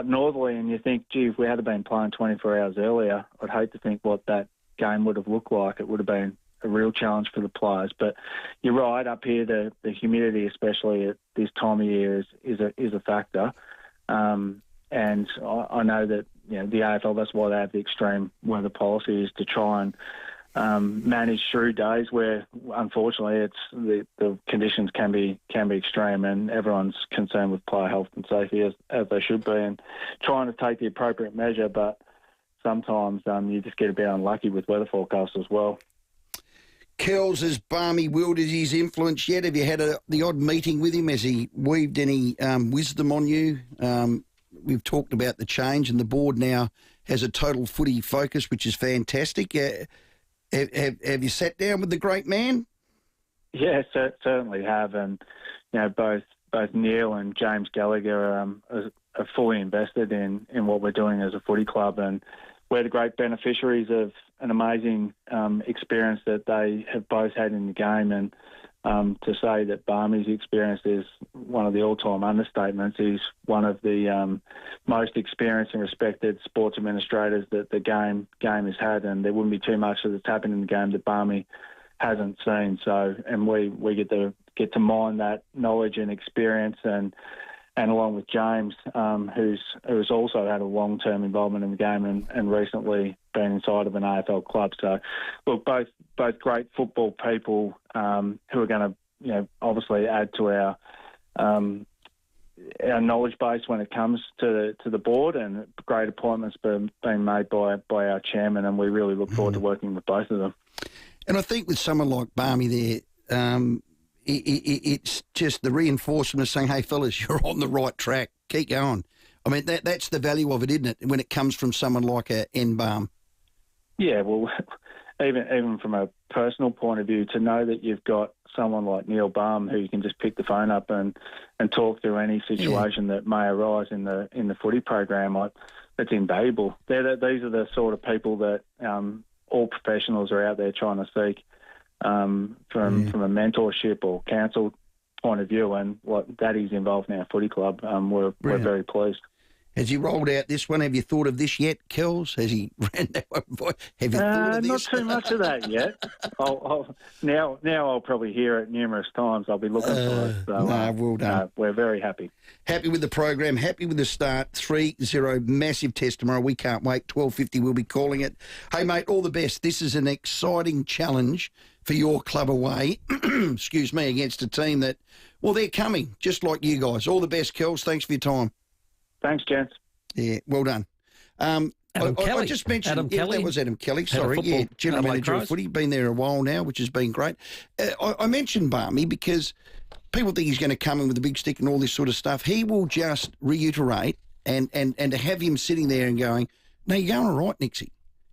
northerly, and you think, gee, if we had been playing 24 hours earlier, I'd hate to think what that game would have looked like. It would have been a real challenge for the players. But you're right, up here the humidity, especially at this time of year, is a factor. And I know that the AFL, that's why they have the extreme weather policy, is to try and manage through days where, unfortunately, it's the conditions can be extreme, and everyone's concerned with player health and safety as they should be, and trying to take the appropriate measure. But sometimes you just get a bit unlucky with weather forecasts as well. Kells, has Barmy wielded his influence yet? Have you had the odd meeting with him? Has he weaved any wisdom on you? We've talked about the change, and the board now has a total footy focus, which is fantastic. Have you sat down with the great man? Yeah, certainly have, and both Neil and James Gallagher are fully invested in what we're doing as a footy club, and we're the great beneficiaries of an amazing experience that they have both had in the game. And to say that Barmy's experience is one of the all-time understatements. He's one of the most experienced and respected sports administrators that the game has had, and there wouldn't be too much that's happened in the game that Barmy hasn't seen. So, and we get to mine that knowledge and experience, and along with James, who's also had a long-term involvement in the game and recently been inside of an AFL club. So, look, both great football people who are going to, obviously add to our knowledge base when it comes to the board, and great appointments being made by our chairman, and we really look forward to working with both of them. And I think with someone like Barmy there, it's just the reinforcement of saying, hey, fellas, you're on the right track. Keep going. I mean, that's the value of it, isn't it, when it comes from someone like a N-Barm? Yeah, well, even from a personal point of view, to know that you've got someone like Neil Barm who you can just pick the phone up and talk through any situation that may arise in the footy program, it's invaluable. These are the sort of people that all professionals are out there trying to seek from a mentorship or counsel point of view, and what that is involved in our footy club. We're very pleased. Has he rolled out this one? Have you thought of this yet, Kells? Has he ran that one? Have you thought of this? Not too much of that yet. Now I'll probably hear it numerous times. I'll be looking for it. So, well done. We're very happy. Happy with the program. Happy with the start. 3-0, massive test tomorrow. We can't wait. 12:50 we'll be calling it. Hey, mate, all the best. This is an exciting challenge for your club away, excuse me, against a team that, well, they're coming, just like you guys. All the best, Kells. Thanks for your time. Thanks, gents. Yeah, well done. Adam Kelly. I just mentioned, Adam Kelly. That was Adam Kelly, sorry. General Manager of Footy, been there a while now, which has been great. I mentioned Barmy because people think he's going to come in with a big stick and all this sort of stuff. He will just reiterate, and to have him sitting there and going, no, you're going all right, Nixie.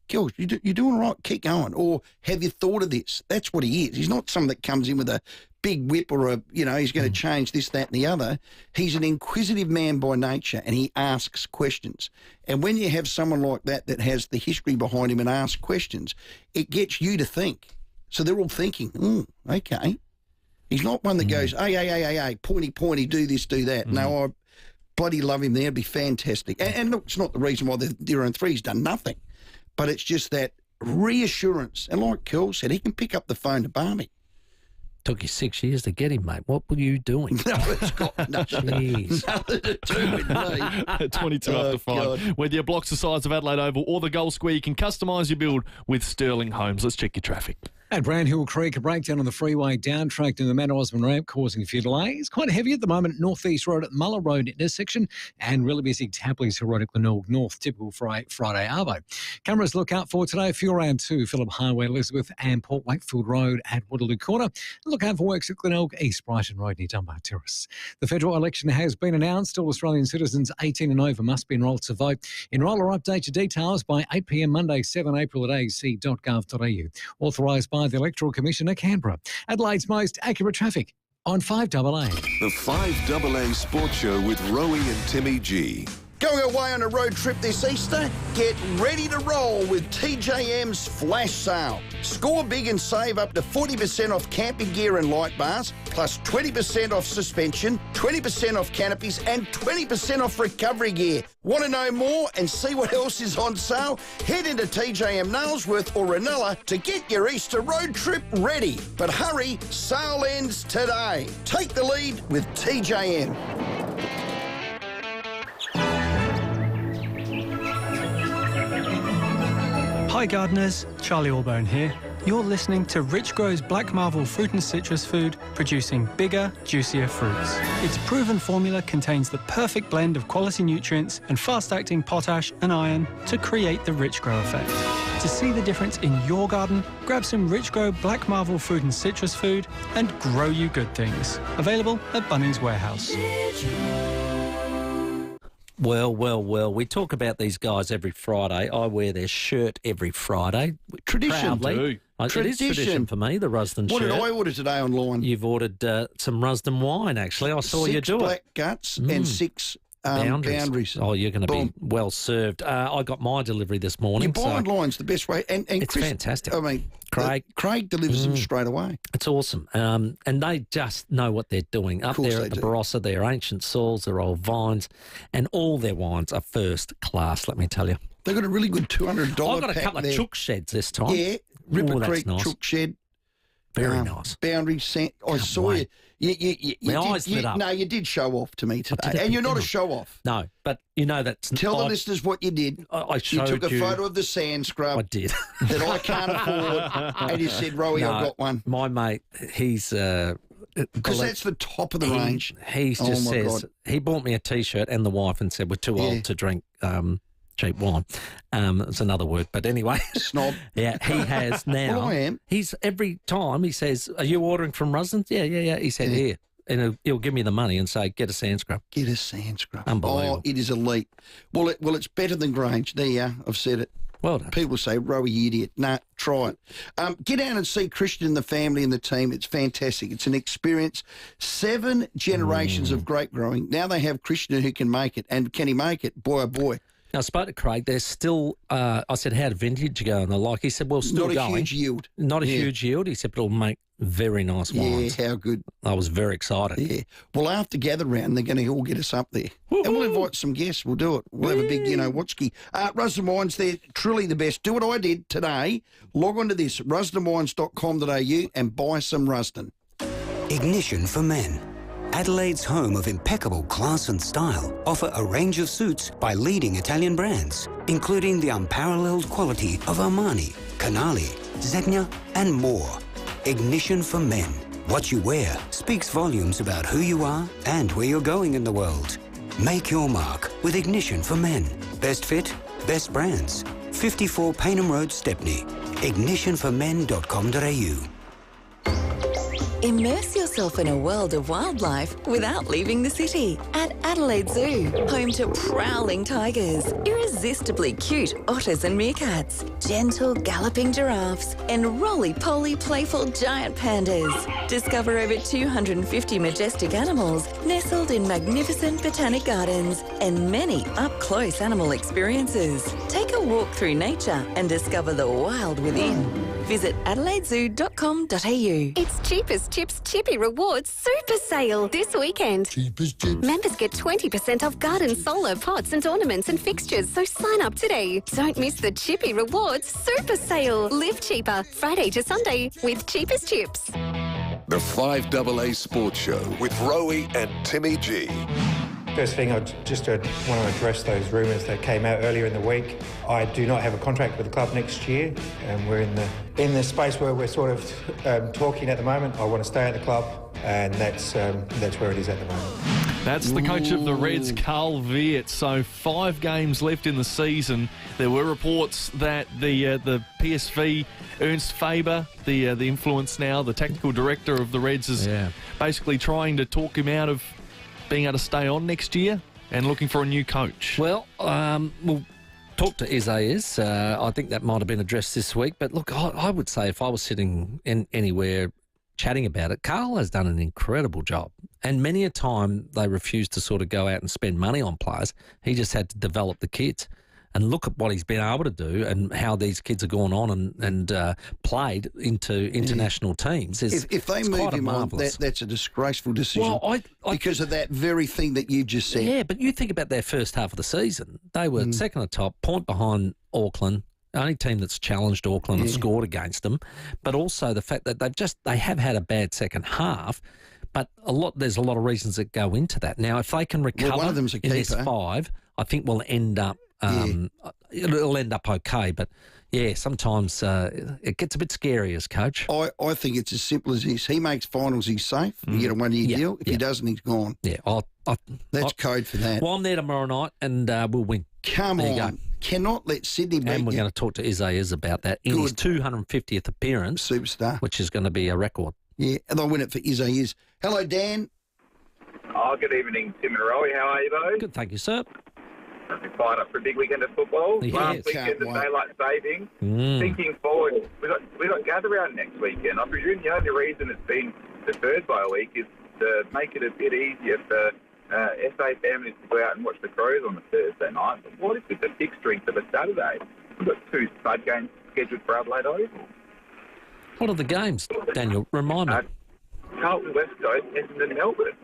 Kells, you're doing all right, keep going. Or have you thought of this? That's what he is. He's not someone that comes in with a big whip or he's going to change this, that and the other. He's an inquisitive man by nature, and he asks questions. And when you have someone like that has the history behind him and asks questions, it gets you to think. So they're all thinking, okay. He's not one that goes, hey, pointy, do this, do that. No, I bloody love him there. It'd be fantastic. And look, it's not the reason why the 0-3 he's done nothing. But it's just that reassurance. And like Kells said, he can pick up the phone to Barmy. Took you 6 years to get him, mate. What were you doing? No, it's got nothing to do with me. 22 after 5. God. Whether your block's the size of Adelaide Oval or the Goal Square, you can customise your build with Sterling Homes. Let's check your traffic. At Brownhill Creek, a breakdown on the freeway down track to the Mount Osmond ramp causing a few delays. Quite heavy at the moment, North East Road at Muller Road intersection and really busy Tapley's Hill Road at Glenelg North, typical for a Friday arvo. Cameras look out for today, fuel round 2, Phillip Highway, Elizabeth and Port Wakefield Road at Waterloo Corner. Look out for works at Glenelg East Brighton Road near Dunbar Terrace. The federal election has been announced. All Australian citizens 18 and over must be enrolled to vote. Enrol or update your details by 8 p.m. Monday, 7 April at ac.gov.au. Authorised by the Electoral Commission at Canberra. Adelaide's most accurate traffic on 5AA. The 5AA Sports Show with Rowey and Timmy G. Going away on a road trip this Easter? Get ready to roll with TJM's Flash Sale. Score big and save up to 40% off camping gear and light bars, plus 20% off suspension, 20% off canopies and 20% off recovery gear. Want to know more and see what else is on sale? Head into TJM Nailsworth or Ranella to get your Easter road trip ready. But hurry, sale ends today. Take the lead with TJM. Hi gardeners, Charlie Allbone here. You're listening to Rich Grow's Black Marvel fruit and citrus food, producing bigger, juicier fruits. Its proven formula contains the perfect blend of quality nutrients and fast-acting potash and iron to create the Rich Grow effect. To see the difference in your garden, grab some Rich Grow Black Marvel fruit and citrus food and grow you good things. Available at Bunnings Warehouse. Well, we talk about these guys every Friday. I wear their shirt every Friday. Tradition, proudly. too. It is tradition for me, the Rusden What shirt. did I order today online? You've ordered some Rusden wine, actually. I saw you do 6 black guts and 6 boundaries. Oh, you're going to be well served. I got my delivery this morning. Your buy online's the best way. And it's Chris, fantastic. I mean, Craig delivers them straight away. It's awesome. And they just know what they're doing. Up there at the Barossa, they're ancient soils, they're old vines, and all their wines are first class, let me tell you. They've got a really good $200 I got a couple of chook sheds this time. Yeah, Ripper Creek nice. chook shed. Very nice. Boundary sand. I saw you. My eyes lit up. No, you did show off to me today. And you're not a show-off. No, but you know that's... Tell the listeners what you did. I showed you. You took a photo of the sand scrub. I did. That I can't afford. And you said, Rowey, I've got one. My mate, he's... Because that's the top of the range. He just says... He bought me a T-shirt and the wife and said, we're too old to drink... cheap wine. It's another word, but anyway. Snob. Yeah, he has now. Well, I am. He's every time he says, are you ordering from Rusden? Yeah. He said, here. And he'll give me the money and say, get a sand scrub. Get a sand scrub. Unbelievable. Oh, it is elite. Well, it's better than Grange. There you are. I've said it. Well done. People say, Rowey, you idiot. Nah, try it. Get out and see Christian and the family and the team. It's fantastic. It's an experience. 7 generations of grape growing. Now they have Christian who can make it. And can he make it? Boy, oh boy. Now, I spoke to Craig. There's still, I said, how'd vintage go? And the like. He said, well, still going. Not a huge yield. Not a huge yield. He said, but it'll make very nice wines. Yeah, how good. I was very excited. Yeah. Well, after Gather Round, they're going to all get us up there. Woo-hoo. And we'll invite some guests. We'll do it. We'll have a big, watchki. Rusden Wines, they're truly the best. Do what I did today. Log on to this, rusdenwines.com.au and buy some Rusden. Ignition for Men. Adelaide's home of impeccable class and style offer a range of suits by leading Italian brands, including the unparalleled quality of Armani, Canali, Zegna, and more. Ignition for Men. What you wear speaks volumes about who you are and where you're going in the world. Make your mark with Ignition for Men. Best fit, best brands. 54 Paynham Road, Stepney. ignitionformen.com.au. Immerse yourself in a world of wildlife without leaving the city at Adelaide Zoo, home to prowling tigers, irresistibly cute otters and meerkats, gentle galloping giraffes, and roly-poly playful giant pandas. Discover over 250 majestic animals nestled in magnificent botanic gardens and many up-close animal experiences. Take a walk through nature and discover the wild within. Visit adelaidezoo.com.au. It's Cheapest Chips Chippy Rewards Super Sale this weekend. Cheapest Chips. Members get 20% off garden solar pots and ornaments and fixtures, so sign up today. Don't miss the Chippy Rewards Super Sale. Live cheaper Friday to Sunday with Cheapest Chips. The 5AA Sports Show with Rowey and Timmy G. First thing, I just want to address those rumours that came out earlier in the week. I do not have a contract with the club next year, and we're in the space where we're sort of talking at the moment. I want to stay at the club, and that's where it is at the moment. That's the coach of the Reds, Carl Viet. So 5 games left in the season. There were reports that the PSV, Ernst Faber, the influence now, the technical director of the Reds, is basically trying to talk him out of being able to stay on next year and looking for a new coach. Well, we'll talk to Isaias. I think that might have been addressed this week. But look, I would say if I was sitting anywhere chatting about it, Carl has done an incredible job. And many a time they refused to sort of go out and spend money on players. He just had to develop the kids. And look at what he's been able to do and how these kids have gone on and played into international teams. If they move him on, that's a disgraceful decision because of that very thing that you just said. Yeah, but you think about their first half of the season. They were second at top, point behind Auckland, only team that's challenged Auckland and scored against them, but also the fact that they have had a bad second half. But there's a lot of reasons that go into that. Now, if they can recover one of them's a in this 5, I think we'll end up. It'll end up okay, but sometimes it gets a bit scary as coach. I think it's as simple as this. He makes finals, he's safe. You get a 1-year deal. If he doesn't, he's gone. Yeah, that's code for that. Well, I'm there tomorrow night, and we'll win. Come on. Go. Cannot let Sydney beat And we're going to talk to Isaias about that in his 250th appearance. Superstar. Which is going to be a record. Yeah, and they'll win it for Isaias. Hello, Dan. Oh, good evening, Tim and Rowey. How are you, both? Good, thank you, sir. Fired up for a big weekend of football. Yes. Last weekend of daylight saving. Thinking forward, we got gather round next weekend. I presume the only reason it's been deferred by a week is to make it a bit easier for SA families to go out and watch the Crows on a Thursday night. But what if it's a fixturing for the Saturday? We've got 2 spud games scheduled for Adelaide Oval. What are the games, Daniel? Remind me. Carlton West Coast, Essendon, Melbourne.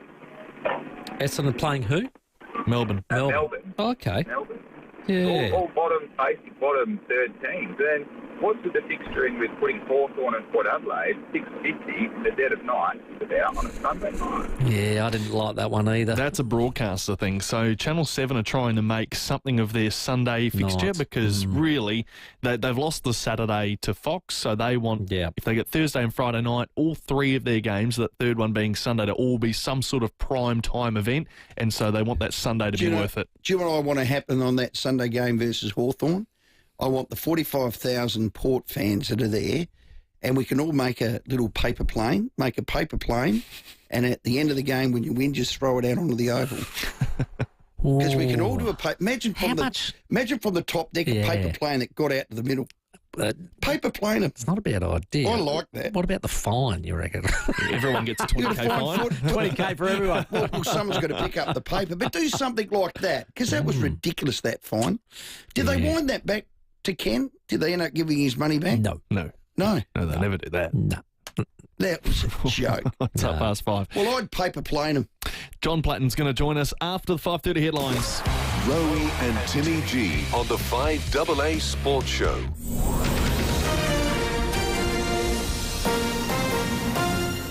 Essendon playing who? Melbourne. Melbourne. Okay. Melbourne. Yeah. All bottom third teams. Then what's with the fixturing with putting Hawthorn and Port Adelaide 6:50 in the dead of night about on a Sunday night? Yeah, I didn't like that one either. That's a broadcaster thing. So Channel 7 are trying to make something of their Sunday fixture because really they've lost the Saturday to Fox, so they want, if they get Thursday and Friday night, all 3 of their games, that third one being Sunday, to all be some sort of prime time event, and so they want that Sunday to be worth it. Do you know what I want to happen on that Sunday game versus Hawthorn? I want the 45,000 Port fans that are there, and we can all make a little paper plane, and at the end of the game, when you win, just throw it out onto the oval. Because we can all do a paper. Imagine from the top deck a paper plane that got out to the middle. Paper plane. It's not a bad idea. I like that. What about the fine, you reckon? Everyone gets a 20k fine. 20k for everyone. Well, someone's got to pick up the paper. But do something like that, because that was ridiculous, that fine. Did they wind that back to Ken? Did they end up giving his money back? No. No, they never do that. No. That was a joke. It's 5:30. Well, I'd paper plane them. John Platten's going to join us after the 5:30 headlines. Rowey and Timmy G on the 5AA Sports Show.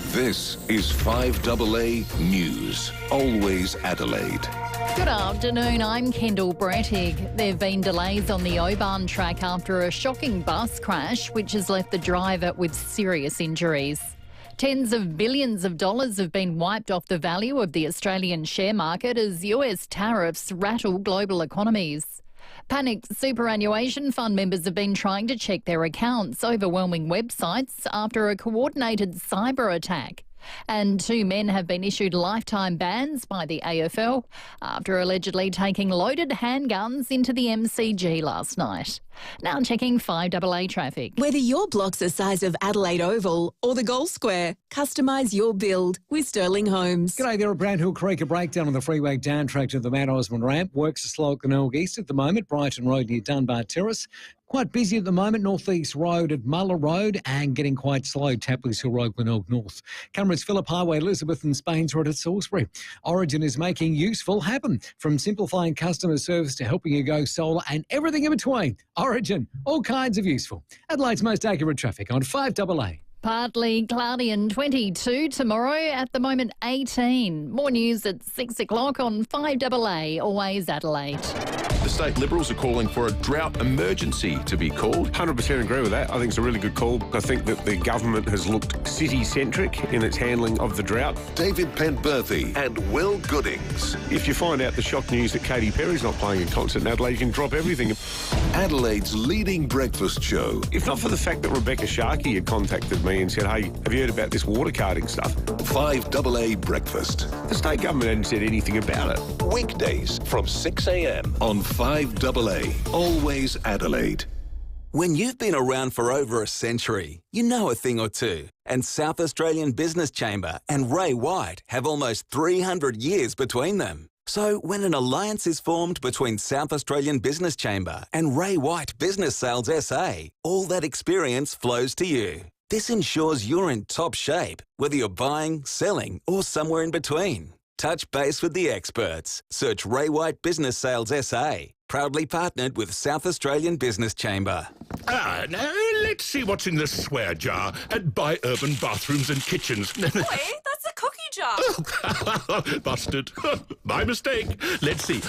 This is 5AA News, always Adelaide. Good afternoon, I'm Kendall Brettig. There have been delays on the Oban track after a shocking bus crash, which has left the driver with serious injuries. Tens of billions of dollars have been wiped off the value of the Australian share market as US tariffs rattle global economies. Panicked superannuation fund members have been trying to check their accounts, overwhelming websites after a coordinated cyber attack. And 2 men have been issued lifetime bans by the AFL after allegedly taking loaded handguns into the MCG last night. Now checking 5AA traffic. Whether your block's the size of Adelaide Oval or the Gold Square, customise your build with Sterling Homes. G'day there at Brown Hill Creek. A breakdown on the freeway down track to the Mount Osmond ramp. Works are slow at Glenelg East at the moment. Brighton Road near Dunbar Terrace. Quite busy at the moment, North East Road at Muller Road, and getting quite slow, Tapley's Hill Road, Glenelg North. Cameron's Phillip Highway, Elizabeth and Spains Road at Salisbury. Origin is making useful happen, from simplifying customer service to helping you go solar and everything in between. Origin, all kinds of useful. Adelaide's most accurate traffic on 5AA. partly cloudy and 22 tomorrow. At the moment, 18. More news at 6 o'clock on 5AA, always Adelaide. The state Liberals are calling for a drought emergency to be called. 100% agree with that. I think it's a really good call. I think that the government has looked city-centric in its handling of the drought. David Penberthy and Will Goodings. If you find out the shock news that Katy Perry's not playing a concert in Adelaide, you can drop everything. Adelaide's leading breakfast show. If not for the fact that Rebecca Sharkey had contacted me and said, hey, have you heard about this water carting stuff? 5AA Breakfast. The state government hadn't said anything about it. Weekdays from 6 a.m. on 5AA, always Adelaide. When you've been around for over a century, you know a thing or two. And South Australian Business Chamber and Ray White have almost 300 years between them. So when an alliance is formed between South Australian Business Chamber and Ray White Business Sales SA, all that experience flows to you. This ensures you're in top shape, whether you're buying, selling, or somewhere in between. Touch base with the experts. Search Ray White Business Sales SA. Proudly partnered with South Australian Business Chamber. Now let's see what's in the swear jar at Buy Urban Bathrooms and Kitchens. Boy, that's a cookie jar. Busted. My mistake. Let's see.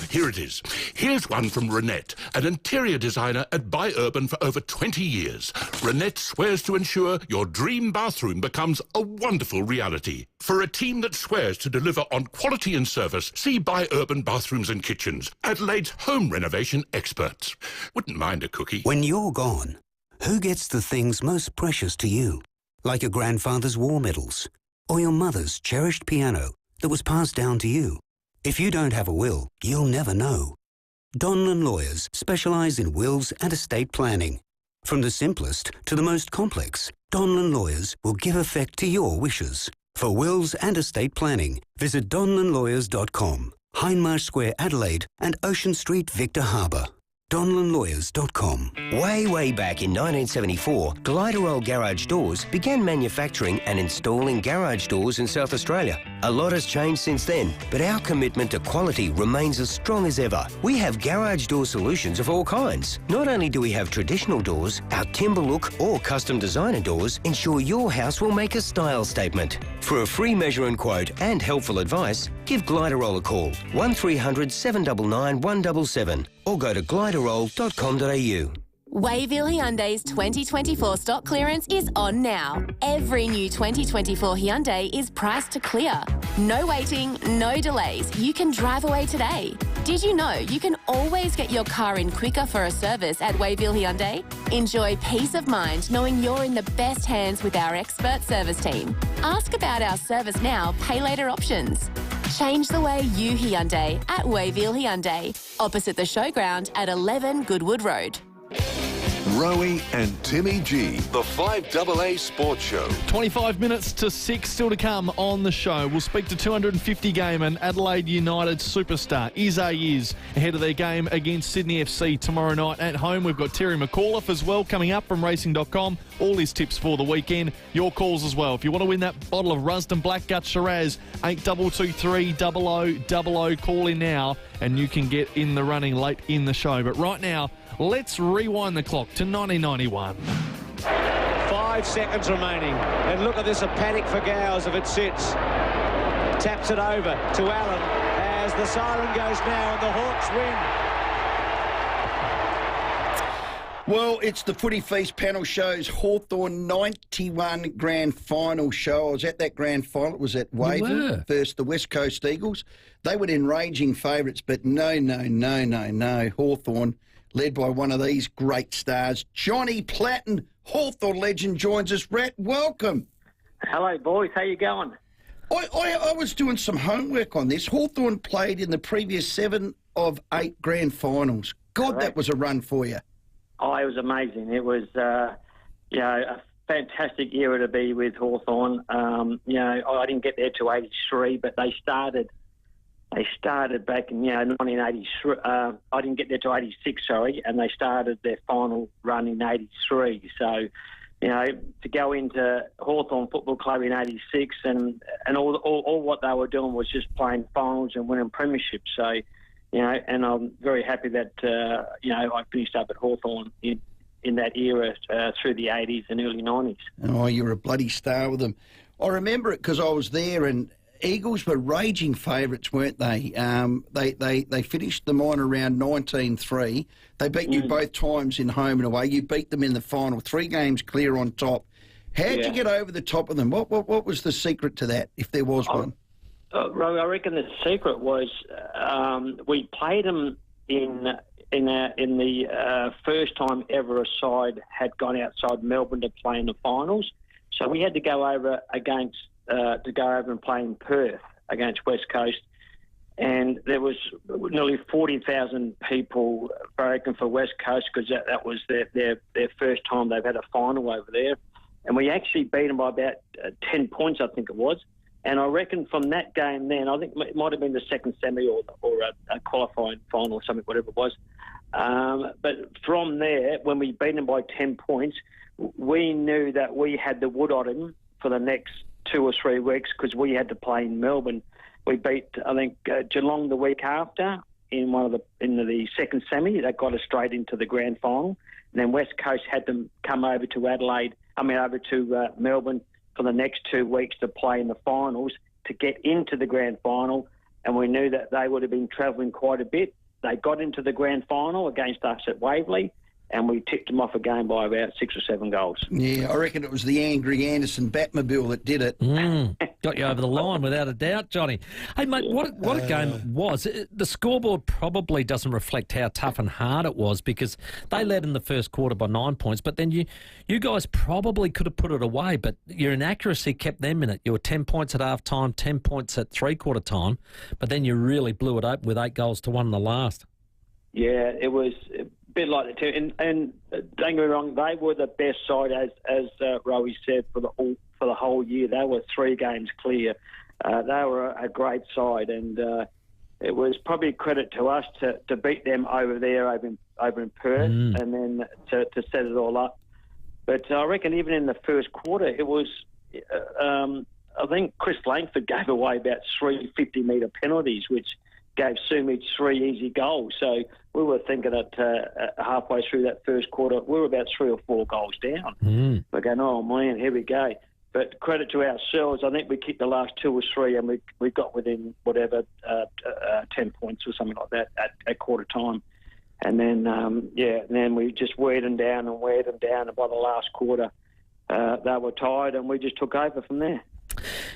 Here it is. Here's one from Renette, an interior designer at Buy Urban for over 20 years. Renette swears to ensure your dream bathroom becomes a wonderful reality. For a team that swears to deliver on quality and service, see Buy Urban Bathrooms and Kitchens, Adelaide's home renovation experts. Wouldn't mind a cookie. When you're gone, who gets the things most precious to you? Like your grandfather's war medals, or your mother's cherished piano that was passed down to you. If you don't have a will, you'll never know. Donlan Lawyers specialise in wills and estate planning. From the simplest to the most complex, Donlan Lawyers will give effect to your wishes. For wills and estate planning, visit donlanlawyers.com, Hindmarsh Square, Adelaide, and Ocean Street, Victor Harbour. donlanlawyers.com. Way back in 1974, Gliderol Garage Doors began manufacturing and installing garage doors in South Australia. A lot has changed since then, but our commitment to quality remains as strong as ever. We have garage door solutions of all kinds. Not only do we have traditional doors, our timber look or custom designer doors ensure your house will make a style statement. For a free measure and quote and helpful advice, give Gliderol a call, 1300 799 177, or go to gliderol.com.au. Wayville Hyundai's 2024 stock clearance is on now. Every new 2024 Hyundai is priced to clear. No waiting, no delays. You can drive away today. Did you know you can always get your car in quicker for a service at Wayville Hyundai? Enjoy peace of mind knowing you're in the best hands with our expert service team. Ask about our service now, pay later options. Change the way you Hyundai at Wayville Hyundai, opposite the showground at 11 Goodwood Road. Rowey and Timmy G, the 5AA Sports Show. 25 minutes to 6 still to come on the show. We'll speak to 250 game and Adelaide United superstar Is ahead of their game against Sydney FC tomorrow night at home. We've got Terry McAuliffe as well coming up from racing.com. All his tips for the weekend. Your calls as well. If you want to win that bottle of Rusden Blackgut Shiraz, 8223 0000, call in now and you can get in the running late in the show. But right now, let's rewind the clock to 1991. 5 seconds remaining. And look at this, a panic for Gowers if it sits. Taps it over to Allen as the siren goes now and the Hawks win. Well, it's the Footy Feast panel show's Hawthorn 91 grand final show. I was at that grand final. It was at Wayville versus the West Coast Eagles. They were enraging favourites, but no. Hawthorn, led by one of these great stars, Johnny Platten, Hawthorn legend, joins us. Rat, welcome. Hello, boys. How you going? I was doing some homework on this. Hawthorn played in the previous 7 of 8 grand finals. God, that was a run for you. Oh, it was amazing. It was, a fantastic era to be with Hawthorn. I didn't get there till 83, but they started back in 1983. I didn't get there till 86, and they started their final run in 83. So, to go into Hawthorn Football Club in 86 and all what they were doing was just playing finals and winning premierships. So, and I'm very happy that, I finished up at Hawthorn in in that era through the 80s and early 90s. Oh, you're a bloody star with them. I remember it because I was there, and Eagles were raging favourites, weren't they? They finished the minor round 19-3. They beat you both times in home and away. You beat them in the final, 3 games clear on top. How'd you get over the top of them? What was the secret to that, if there was one? Rowey, I reckon the secret was we played them in the first time ever a side had gone outside Melbourne to play in the finals. So we had to go over and play in Perth against West Coast, and there was nearly 40,000 people broken for West Coast because that was their first time they've had a final over there, and we actually beat them by about 10 points, I think it was. And I reckon from that game then, I think it might have been the second semi or a qualifying final or something, whatever it was. But from there, when we beat them by 10 points, we knew that we had the wood on him for the next 2 or 3 weeks because we had to play in Melbourne. We beat, I think, Geelong the week after in the second semi. That got us straight into the grand final. And then West Coast had to come over to Melbourne for the next 2 weeks to play in the finals to get into the grand final. And we knew that they would have been travelling quite a bit. They got into the grand final against us at Waverley, and we tipped them off a game by about 6 or 7 goals. Yeah, I reckon it was the Angry Anderson Batmobile that did it. Got you over the line without a doubt, Johnny. Hey, mate, what a game it was. The scoreboard probably doesn't reflect how tough and hard it was because they led in the first quarter by 9 points, but then you guys probably could have put it away, but your inaccuracy kept them in it. You were 10 points at half-time, 10 points at three-quarter time, but then you really blew it open with 8-1 in the last. Yeah, it was a bit like the two. And don't get me wrong, they were the best side, as Rowey said, for the whole year. They were 3 games clear. They were a great side, and it was probably a credit to us to beat them over there, over in Perth, and then to set it all up. But I reckon even in the first quarter, it was, I think Chris Langford gave away about 3 50-metre penalties, which gave Sumich 3 easy goals. So we were thinking that halfway through that first quarter, we were about 3 or 4 goals down. We're going, oh, man, here we go. But credit to ourselves, I think we kicked the last 2 or 3 and we got within, 10 points or something like that at quarter time. And then, and then we just weared them down, and by the last quarter, they were tired, and we just took over from there.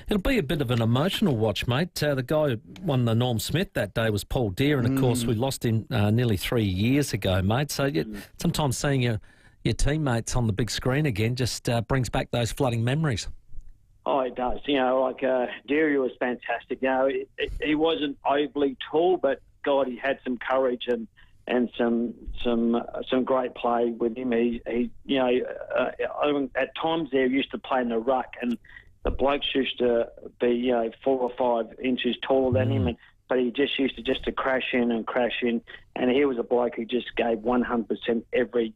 It'll be a bit of an emotional watch, mate. The guy who won the Norm Smith that day was Paul Deere, and of course we lost him nearly 3 years ago, mate. So sometimes seeing your teammates on the big screen again just brings back those flooding memories. Oh, it does. Like Deere was fantastic. He wasn't overly tall, but God, he had some courage and some great play with him. At times there used to play in the ruck, and the blokes used to be 4 or 5 inches taller than him, but he just used to crash in, and he was a bloke who just gave 100% every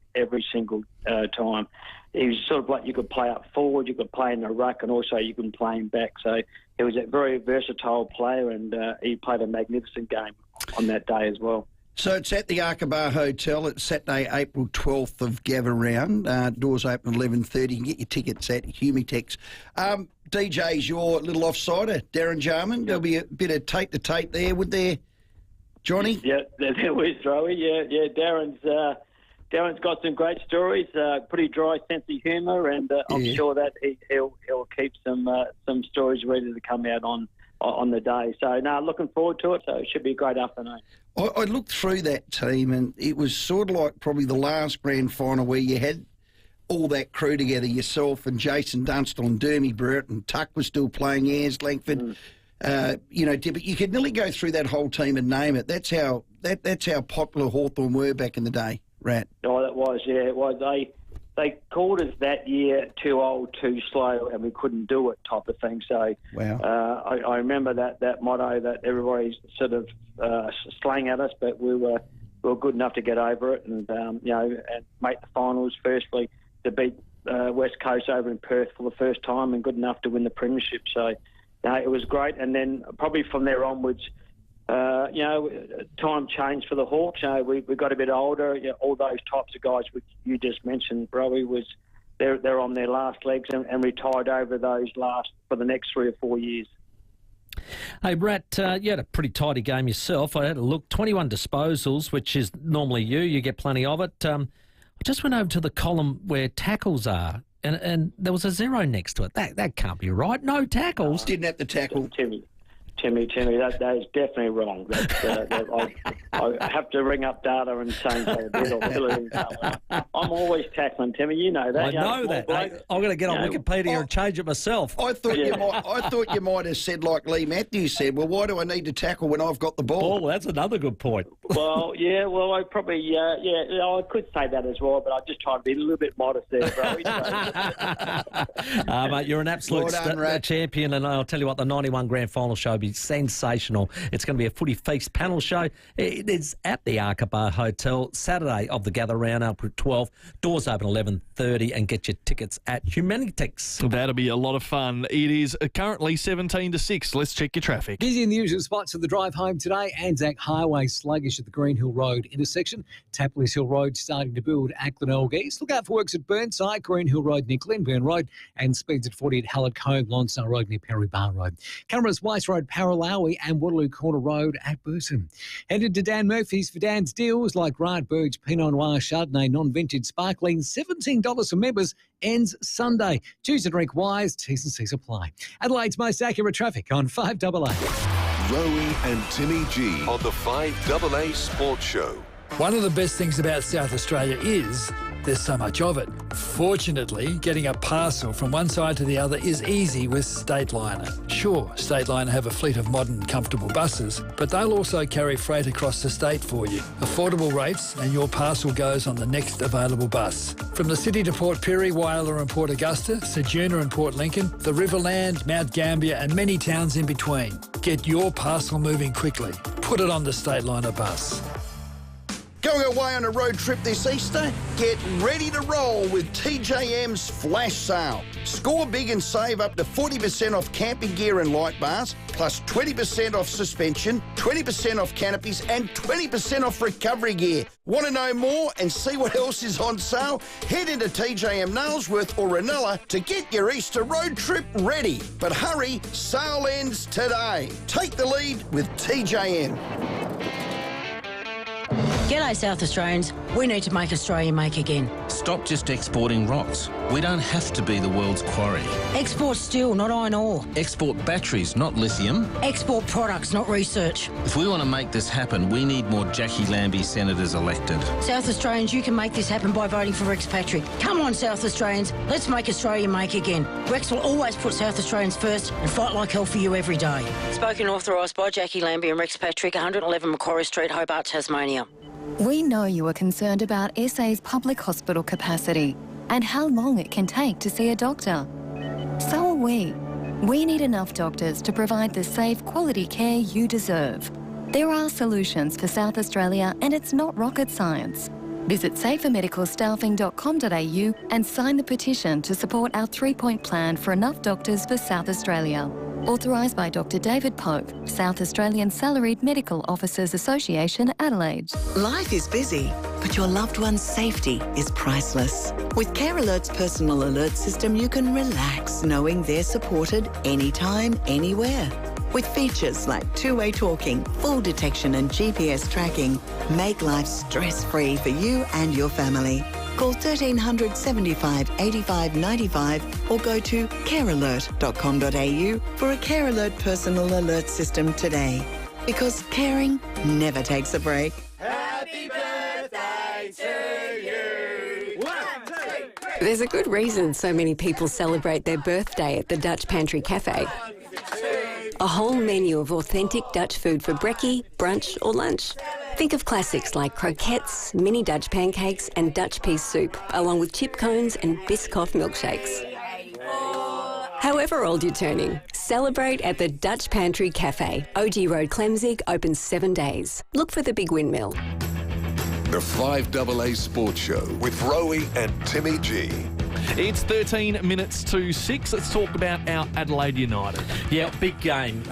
single time. He was sort of like you could play up forward, you could play in the ruck, and also you could play him back. So he was a very versatile player, and he played a magnificent game on that day as well. So it's at the Arkabar Hotel. It's Saturday, April 12th of Gather Round. Doors open at 11:30. You can get your tickets at Humitex. DJ's your little offsider, Darren Jarman. There'll be a bit of tape-to-tape there, would there, Johnny? Yeah, there was, Rowey. Yeah, Darren's got some great stories, pretty dry sense of humour, and I'm sure that he'll keep some stories ready to come out on the day. So, looking forward to it. So it should be a great afternoon. I looked through that team, and it was sort of like probably the last grand final where you had all that crew together, yourself and Jason Dunstall and Dermy Brett, and Tuck was still playing, Ayres, Langford. But you could nearly go through that whole team and name it. That's how popular Hawthorn were back in the day, Rat. Oh, that was, yeah, it was. They called us that year too old, too slow, and we couldn't do it type of thing. So wow. I remember that motto that everybody sort of slang at us, but we were good enough to get over it and and make the finals. Firstly, to beat West Coast over in Perth for the first time, and good enough to win the premiership. So it was great. And then probably from there onwards, time changed for the Hawks. We got a bit older. All those types of guys which you just mentioned, Rowey, they're on their last legs and retired over those for the next 3 or 4 years. Hey, Rat, you had a pretty tidy game yourself. I had a look, 21 disposals, which is normally you get plenty of it. I just went over to the column where tackles are, and there was a 0 next to it. That can't be right. No tackles. Didn't have to tackle. Timmy, that is definitely wrong. I have to ring up data and change that. I'm always tackling, Timmy. You know that. I know that. I'm going to get on Wikipedia and change it myself. I thought you might have said like Lee Matthews said. Well, why do I need to tackle when I've got the ball? Oh, that's another good point. Well, yeah. Well, I probably I could say that as well, but I just try to be a little bit modest there, bro. Mate, you're an absolute champion, and I'll tell you what, the 91 Grand Final show will be sensational. It's going to be a footy feast panel show. It is at the Arca Hotel, Saturday of the Gather Round, up at 12. Doors open 11:30, and get your tickets at Humanitix. That'll be a lot of fun. It is currently 17-6. Let's check your traffic. Busy in the usual spots of the drive home today. Anzac Highway sluggish at the Green Hill Road intersection. Tapley's Hill Road starting to build Ackland Elg East. Look out for works at Burnside, Green Hill Road near Glenburn Road, and speeds at 40 at Hallett Cove, Lonsdale Road near Perry Bar Road. Cameras Weiss Road, Paralowie, and Waterloo Corner Road at Burson. Headed to Dan Murphy's for Dan's deals like Rard Burge, Pinot Noir, Chardonnay, non-vintage sparkling, $17 for members, ends Sunday. Choose to drink wise, T's and C's apply. Adelaide's most accurate traffic on 5AA. Rowey and Timmy G on the 5AA Sports Show. One of the best things about South Australia is there's so much of it. Fortunately, getting a parcel from one side to the other is easy with Stateliner. Sure, Stateliner have a fleet of modern, comfortable buses, but they'll also carry freight across the state for you. Affordable rates, and your parcel goes on the next available bus. From the city to Port Pirie, Whyalla and Port Augusta, Ceduna and Port Lincoln, the Riverland, Mount Gambier and many towns in between. Get your parcel moving quickly. Put it on the Stateliner bus. Going away on a road trip this Easter? Get ready to roll with TJM's Flash Sale. Score big and save up to 40% off camping gear and light bars, plus 20% off suspension, 20% off canopies and 20% off recovery gear. Want to know more and see what else is on sale? Head into TJM Nailsworth or Ranella to get your Easter road trip ready. But hurry, sale ends today. Take the lead with TJM. G'day South Australians, we need to make Australia make again. Stop just exporting rocks. We don't have to be the world's quarry. Export steel, not iron ore. Export batteries, not lithium. Export products, not research. If we want to make this happen, we need more Jackie Lambie senators elected. South Australians, you can make this happen by voting for Rex Patrick. Come on South Australians, let's make Australia make again. Rex will always put South Australians first and fight like hell for you every day. Spoken and authorised by Jackie Lambie and Rex Patrick, 111 Macquarie Street, Hobart, Tasmania. We know you are concerned about SA's public hospital capacity and how long it can take to see a doctor. So are we. We need enough doctors to provide the safe, quality care you deserve. There are solutions for South Australia, and it's not rocket science. Visit safermedicalstaffing.com.au and sign the petition to support our 3-point plan for enough doctors for South Australia. Authorised by Dr. David Pope, South Australian Salaried Medical Officers Association, Adelaide. Life is busy, but your loved one's safety is priceless. With Care Alert's personal alert system, you can relax knowing they're supported anytime, anywhere. With features like two-way talking, full detection and GPS tracking, make life stress-free for you and your family. Call 1300 75 85 95 or go to carealert.com.au for a Care Alert personal alert system today. Because caring never takes a break. Happy birthday to you! 1, 2, 3. There's a good reason so many people celebrate their birthday at the Dutch Pantry Cafe. A whole menu of authentic Dutch food for brekkie, brunch or lunch. Think of classics like croquettes, mini Dutch pancakes and Dutch pea soup, along with chip cones and Biscoff milkshakes. However old you're turning, celebrate at the Dutch Pantry Cafe. OG Road, Clemzig, open 7 days. Look for the big windmill. The 5AA Sports Show with Rowey and Timmy G. It's 13 minutes to 6. Let's talk about our Adelaide United. Yeah, big game.